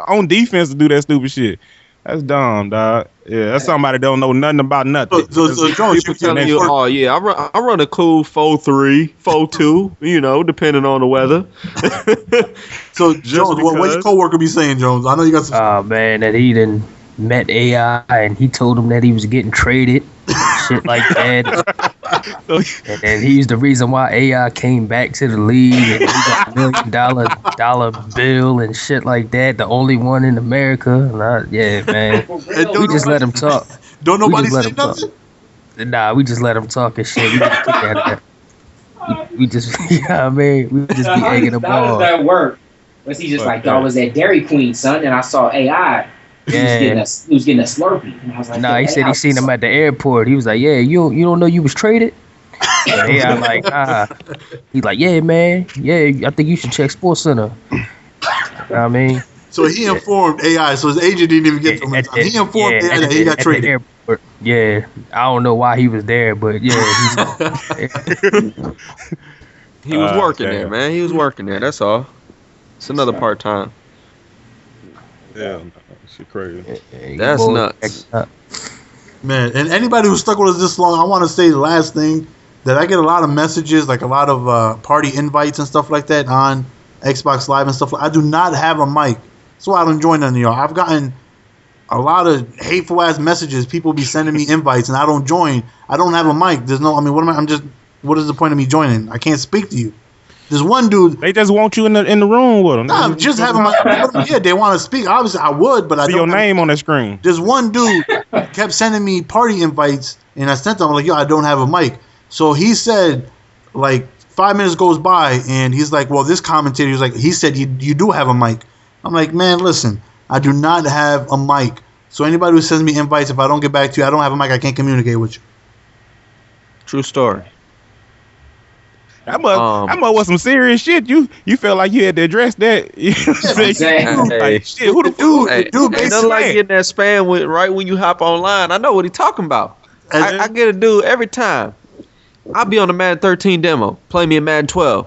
on defense to do that stupid shit. That's dumb, dog. Yeah, that's somebody that don't know nothing about nothing.
So Jones,
People telling you, oh yeah, I run a cool 4-3, 4-2, you know, depending on the weather.
So Jones, what your coworker be saying, Jones? I know you got some.
Oh man, that he done met AI and he told him that he was getting traded, shit like that. And he's the reason why AI came back to the league and he got $1 million bill and shit like that. The only one in America. Yeah, man. We just let him talk.
Don't nobody say nothing?
Nah, we just let him talk and shit. We just kick out of that. We just, you know what I mean? We just be egging him on.
That was that work. Was he just like, I was at Dairy Queen, son, and I saw AI. He was getting a Slurpee. And I was like,
nah, he said he seen him at the airport. He was like, yeah, you don't know you was traded? And AI like, nah. He's like, yeah, man. Yeah, I think you should check Sports Center. You know what I mean?
So he informed AI, so his agent didn't even get to him. He informed AI that he got traded.
Yeah, I don't know why he was there, but yeah.
He was working there, man. He was working there, that's all. It's another part-time.
Yeah, shit crazy.
That's nuts.
Man, and anybody who's stuck with us this long, I want to say the last thing, that I get a lot of messages, like a lot of party invites and stuff like that on Xbox Live and stuff. I do not have a mic. That's why I don't join none of y'all. I've gotten a lot of hateful ass messages. People be sending me invites and I don't join. I don't have a mic. There's no, I mean, what is the point of me joining? I can't speak to you. There's one dude.
They just want you in the room with them.
Nah, just having my. Yeah, they want to speak. Obviously, I would, but I don't.
See your name on the screen.
There's one dude kept sending me party invites, and I sent them. I'm like, yo, I don't have a mic. So he said, like 5 minutes goes by, and he's like, well, this commentator, he said you do have a mic. I'm like, man, listen, I do not have a mic. So anybody who sends me invites, if I don't get back to you, I don't have a mic. I can't communicate with you.
True story.
That must was some serious shit. You felt like you had to address that. You know what I'm saying? Like, shit, who the dude?
Ain't nothing like getting that spam right when you hop online. I know what he talking about. I get a dude every time. I'll be on the Madden 13 demo. Play me a Madden 12.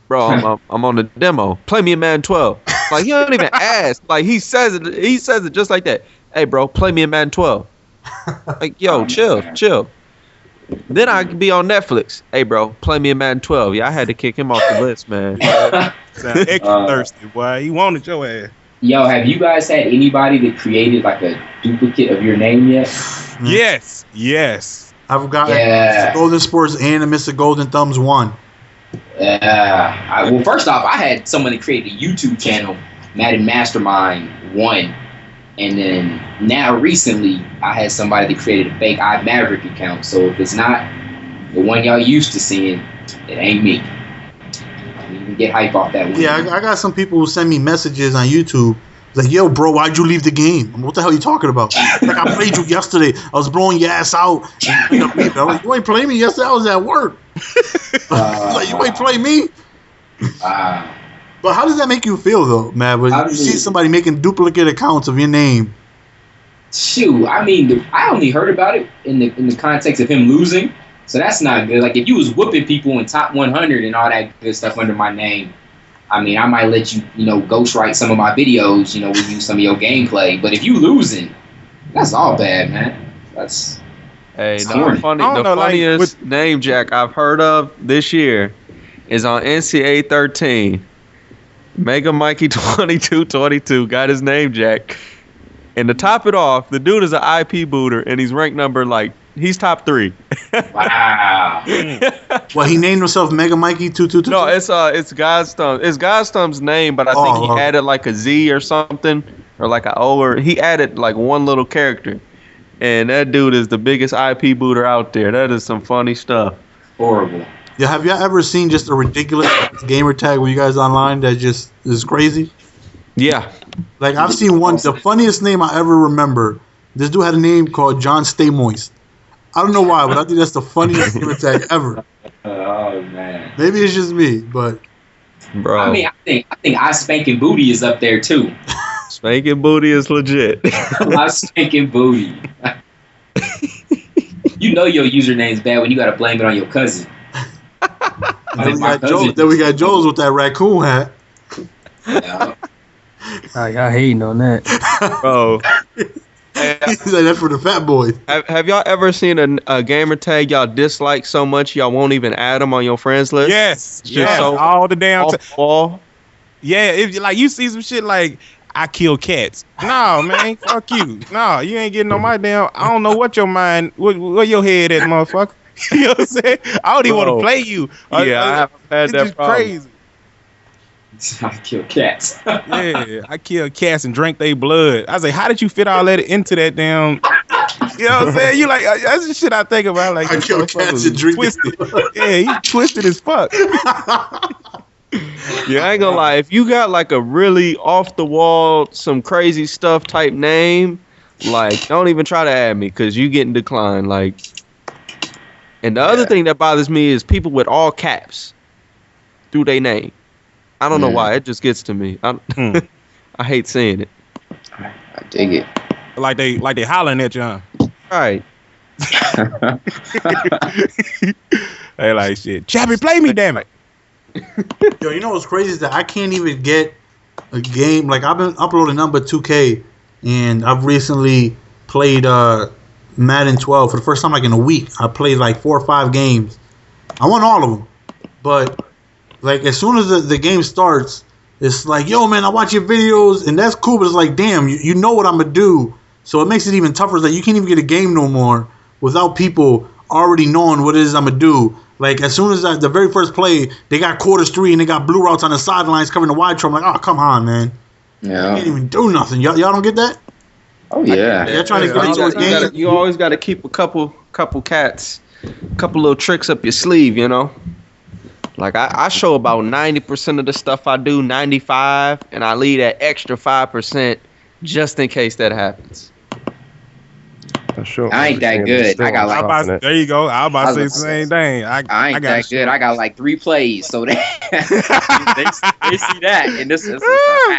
Bro, I'm on the demo. Play me a Madden 12. Like, he don't even ask. Like, he says it just like that. Hey, bro, play me a Madden 12. Like, yo, chill. Then I could be on Netflix. Hey, bro, play me a Madden 12. Yeah, I had to kick him off the list, man.
Sound extra thirsty, boy. He wanted your ass.
Yo, have you guys had anybody that created like a duplicate of your name yet?
Yes.
I've got
Yeah.
Golden Sports and the Mr. Golden Thumbs 1.
Well, first off, I had someone that created a YouTube channel, Madden Mastermind 1. And then now recently, I had somebody that created a fake iMaverick account. So if it's not the one y'all used to seeing, it ain't me. You can get hype off that one.
Yeah, I got some people who send me messages on YouTube. Like, yo, bro, why'd you leave the game? What the hell are you talking about? Like, I played you yesterday. I was blowing your ass out. I'm like, you ain't playing me yesterday. I was at work. Like, you ain't play me? But how does that make you feel, though, Matt? When you see somebody making duplicate accounts of your name?
Shoot, I mean, I only heard about it in the context of him losing. So that's not good. Like, if you was whooping people in top 100 and all that good stuff under my name, I mean, I might let you, ghostwrite some of my videos, we use some of your gameplay. But if you losing, that's all bad, man. That's
the funniest name jack I've heard of this year is on NCAA 13. Mega Mikey 2222 got his name jack. And to top it off, the dude is an IP booter and he's ranked number he's top 3.
Wow.
Well, he named himself Mega Mikey 2222.
No, it's Godstump. It's Godstump's name, but I think he added like a Z or something, or like a O, or he added like one little character. And that dude is the biggest IP booter out there. That is some funny stuff.
Horrible.
Yeah, have y'all ever seen just a ridiculous gamer tag with you guys online that just is crazy?
Yeah.
Like, I've seen one, the funniest name I ever remember. This dude had a name called John Stay Moist. I don't know why, but I think that's the funniest gamer tag ever.
Oh, man.
Maybe it's just me, but...
Bro.
I mean, I think I Spanking Booty is up there, too.
Spanking Booty is legit.
I Spanking Booty. You know your username's bad when you got to blame it on your cousin.
Then we got Jones with that raccoon hat.
Yeah.
Y'all hating on that.
Bro.
He's like, that's for the fat boys.
Have y'all ever seen a gamer tag y'all dislike so much y'all won't even add them on your friends list?
Yes. So all the damn
time.
Yeah, if like you see some shit like I kill cats. No, man, fuck you. No, you ain't getting on my damn. I don't know what your mind, where your head at, motherfucker. You know what I'm saying? I don't even want to play you.
Yeah, I haven't had that problem.
Crazy.
I kill cats.
Yeah, I kill cats and drink their blood. I was like, how did you fit all that into that damn? You know what I'm saying? You like that's the shit I think about. Like,
I kill cats and drink
twisted. Yeah, he twisted as fuck.
Yeah, I ain't gonna lie. If you got like a really off the wall, some crazy stuff type name, like don't even try to add me because you getting declined. Like, and the other thing that bothers me is people with all caps through their name. I don't know why. It just gets to me. I hate seeing it.
I dig it.
Like they hollering at you, huh?
Right.
They like shit. Chappy, play me, damn it.
Yo, you know what's crazy is that I can't even get a game. Like, I've been uploading number 2K, and I've recently played Madden 12 for the first time like in a week. I played like 4 or 5 games. I won all of them, but like as soon as the game starts, it's like, yo, man, I watch your videos, and that's cool, but it's like, damn, you know what I'm gonna do, so it makes it even tougher. It's like you can't even get a game no more without people already knowing what it is I'm gonna do. Like, as soon as the very first play, they got quarters 3 and they got blue routes on the sidelines covering the wide trap. I'm like, oh, come on, man.
Yeah.
You can't even do nothing. Y'all don't get that?
Oh, yeah.
Y'all trying to get into a game?
You always got to keep a couple cats, couple little tricks up your sleeve, you know? Like, I show about 90% of the stuff I do, 95, and I leave that extra 5% just in case that happens.
sure.
I ain't that
Everything is
good.
still
I got like-
stopping it.
There you go. I was about to say the
I was
same thing.
I ain't
got
that good. I got like 3 plays, so they they see that, and this is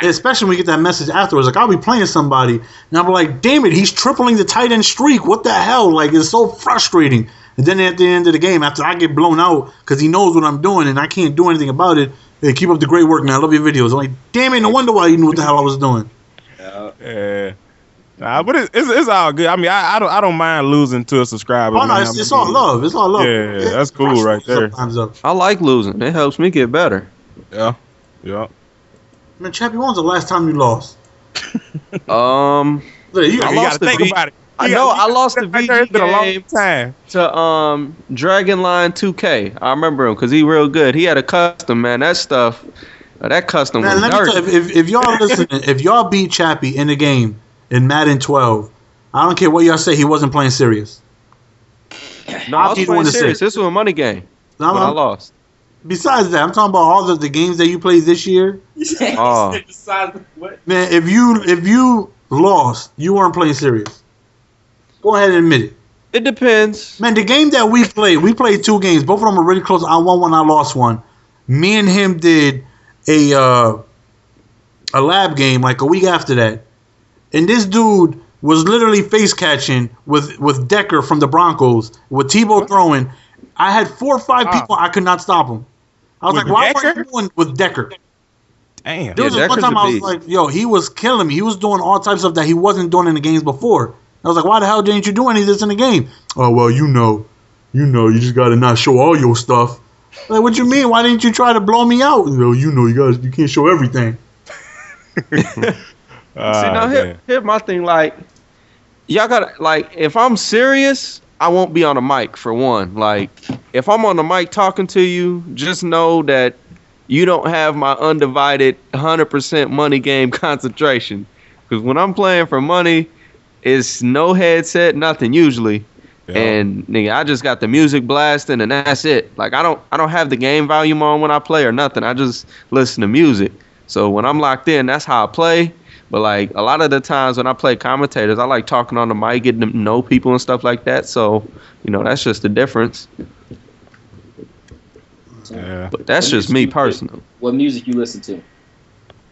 Especially when we get that message afterwards. Like, I'll be playing somebody, and I'll be like, damn it, he's tripling the tight end streak. What the hell? Like, it's so frustrating. And then at the end of the game, after I get blown out because he knows what I'm doing and I can't do anything about it, hey, keep up the great work, man. I love your videos. I'm like, damn it, no wonder why you knew what the hell I was doing.
Yeah. Nah, but it's all good. I mean, I don't mind losing to a subscriber.
Oh, no,
man.
it's all love. It's all love.
Yeah, that's cool right there.
Sometimes, though.
I like losing. It helps me get better.
Yeah.
Man, Chappie, when was the last time you lost?
Um,
Look, you
I
You
lost
gotta
the
think about it.
I know I lost the
Right there, it's been a long
VG game
time.
to Dragonline 2K. I remember him because he real good. He had a custom, man. That stuff, that custom
Man,
was
let me
dirty.
tell you, if y'all listening, if y'all beat Chappie in the game in Madden 12, I don't care what y'all say, he wasn't playing serious.
No, I
I'll
was
be the
playing
one to say.
serious. This was a money game,
No,
but I lost.
Besides that, I'm talking about all the games that you played this year.
Oh,
Man, if you lost, you weren't playing serious. Go ahead and admit it.
it depends.
Man, the game that we played 2 games. Both of them were really close. I won one, I lost one. Me and him did a lab game like a week after that. And this dude was literally face catching with Decker from the Broncos, with Tebow throwing. I had 4 or 5 people, I could not stop him. I was
With
like, why
Decker?
weren't you doing with Decker?
Damn.
There was this one
Decker's
time
a
I was
beast.
like, yo, he was killing me. He was doing all types of stuff that he wasn't doing in the games before. I was like, why the hell didn't you do any of this in the game? Oh, well, you just got to not show all your stuff. Like, what you mean? Why didn't you try to blow me out? You can't show everything.
See, now here my thing, like, y'all gotta, like, if I'm serious, I won't be on the mic, for one. Like, if I'm on the mic talking to you, just know that you don't have my undivided 100% money game concentration. Because when I'm playing for money, it's no headset, nothing usually.
Yeah.
And nigga, I just got the music blasting and that's it. Like, I don't have the game volume on when I play or nothing. I just listen to music. So when I'm locked in, that's how I play. But like a lot of the times when I play commentators, I like talking on the mic, getting to know people and stuff like that. So, that's just the difference.
Yeah.
But that's just me personally.
What music you listen to?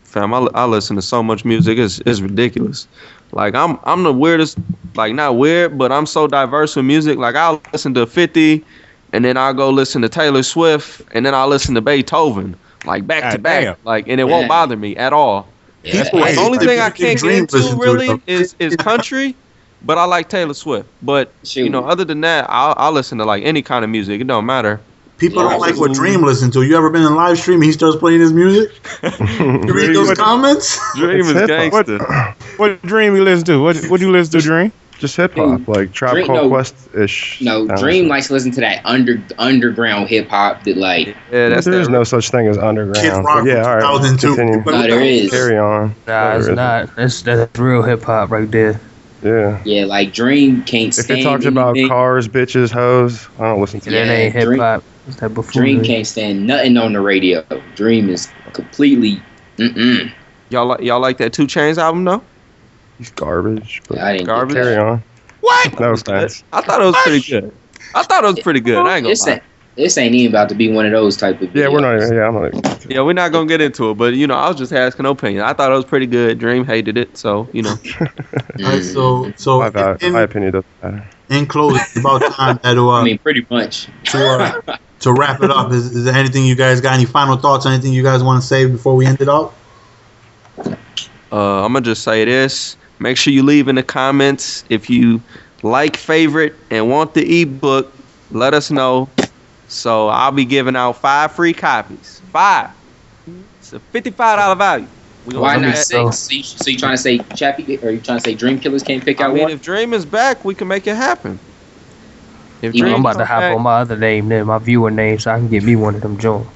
Fam, I listen to so much music, it's ridiculous. Like I'm the weirdest, like not weird, but I'm so diverse with music. Like I'll listen to 50, and then I'll go listen to Taylor Swift, and then I'll listen to Beethoven, like back to back.
Damn.
Like, and it won't bother me at all.
Yeah.
Crazy.
The only
Like,
thing I
people
can't
Dream
get into
listen to it,
really
though.
is country, but I like Taylor Swift. But
Shoot.
other than that, I'll listen to like any kind of music. It don't matter.
People
Yeah,
don't like what Dream listen to. You ever been in live stream and he starts playing his music? You read those comments?
Dream
It's
is
hip-hop.
gangster.
What Dream you listen to? What you listen to, Dream?
Just hip hop, like Tribe
Dream-
Called
no.
Quest ish.
No, Dream likes to listen to that underground hip hop that like.
Yeah, that's
There is
that.
no such thing as
Kid
underground.
Rock
But yeah, all right.
2002.
Continue.
No, there is.
Carry on.
Nah, it's
There is.
not. That's real hip hop right there.
Yeah.
Yeah, like Dream can't
If
stand
it talks about
anything.
cars, bitches, hoes, I don't listen to
That
Yeah,
ain't hip
Dream-
hop. It's that
Dream
buffoonery.
can't stand nothing on the radio. Dream is completely.
Y'all like that 2 Chainz album though?
It's garbage. But
I didn't
Garbage?
carry on.
What?
No offense.
I thought it was pretty good. I ain't
This
gonna lie.
ain't, this ain't even about to be one of those type of.
Yeah, we're not
videos.
even. Yeah, I'm not even.
Yeah, we're not gonna get into it, but I was just asking opinion. I thought it was pretty good. Dream hated it, so
All right, so
My
in
opinion doesn't matter.
in closing, it's about time that
I mean, pretty much.
to wrap it up. Is there anything you guys got? Any final thoughts? Anything you guys want to say before we end it off?
I'm gonna just say this. Make sure you leave in the comments if you like, favorite, and want the ebook. Let us know. So I'll be giving out 5 free copies. 5. It's a $55 value. We
Why
gonna
not
do that.
6? So you trying to say Chappie, or you trying to say Dream Killers can't pick out
I mean,
one?
if Dream is back, we can make it happen. If
Even
I'm about to
come
hop
back-
on my other name then, my viewer name, so I can get me one of them Jones.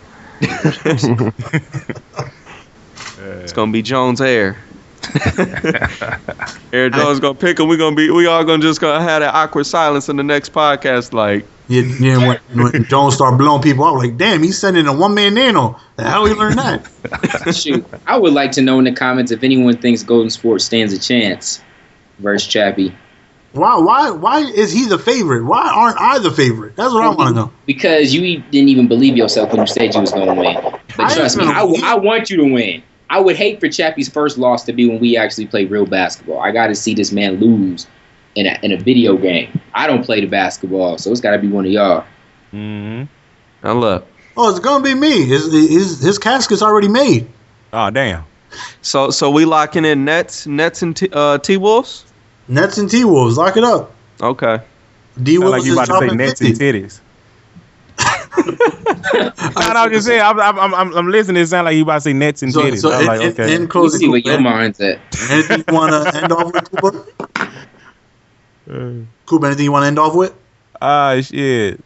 It's gonna be Jones Air. Air Jones gonna pick him. We all gonna have that awkward silence in the next podcast. Like,
Yeah, when Jones started blowing people out, like, damn, he's sending a one-man nano. The hell he learned that?
Shoot, I would like to know in the comments if anyone thinks Golden Sports stands a chance versus Chappie.
Why is he the favorite? Why aren't I the favorite? That's what I want to know.
Because you didn't even believe yourself when you said you was going to win. But trust me, I want you to win. I would hate for Chappie's first loss to be when we actually play real basketball. I got to see this man lose in a video game. I don't play the basketball, so it's got to be one of y'all.
Mm-hmm.
Now look.
Oh, it's gonna be me. His casket's already made.
Oh damn.
So we locking in Nets and T-Wolves?
Nets and T-Wolves, lock it up.
Okay.
D-Wolves
Like you
is
about to say
dropping
Nets
50.
and titties. I'm just saying. I'm listening. It sound like you about to say Nets and titties.
So
I was like, okay.
in
You
closing,
see where your mind's at.
anything you want to end off with, Cooper? Cooper, anything you want to end off with?
Shit.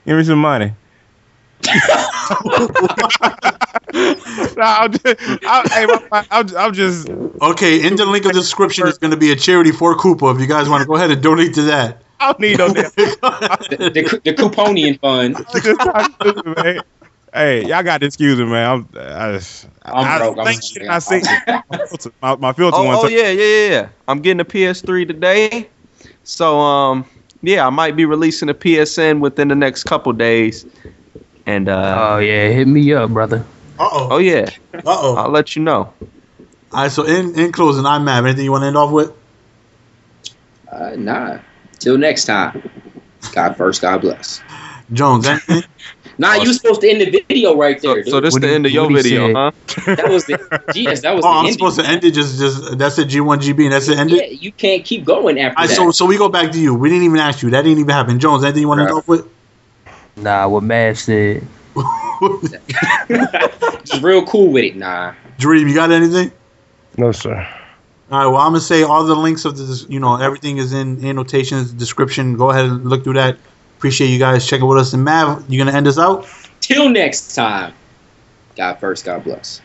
Give me some money. I'm just.
Okay, in the link of the description is going to be a charity for Cooper. If you guys want to go ahead and donate to that.
I don't need no damn.
The Couponian fund.
I'm just talking stupid, man. Hey, y'all got to excuse me, man.
I'm broke.
I see my filter one.
Oh yeah. I'm getting a PS3 today. So yeah, I might be releasing a PSN within the next couple days. And
Oh yeah, hit me up, brother.
oh yeah.
Uh-oh.
I'll let you know.
All right, so in closing, I'm Matt. Anything you want to end off with?
Nah. Till next time. God first, God bless.
Jones, anything?
Nah, you were supposed to end the video right there, dude.
So this is the end of your video, huh?
That was the yes, that was
Oh,
the
I'm
end.
supposed to end it. Just that's it. G1GB, and that's it. End
Yeah,
it.
you can't keep going after
All right,
that.
so we go back to you. We didn't even ask you. That didn't even happen. Jones, anything you want to end off with?
Nah, what Mav said.
Just real cool with it, nah.
Dream, you got anything?
No, sir.
All right. Well, I'm gonna say all the links of this. Everything is in annotations, description. Go ahead and look through that. Appreciate you guys checking with us. And Mav, you gonna end us out?
Till next time. God first, God bless.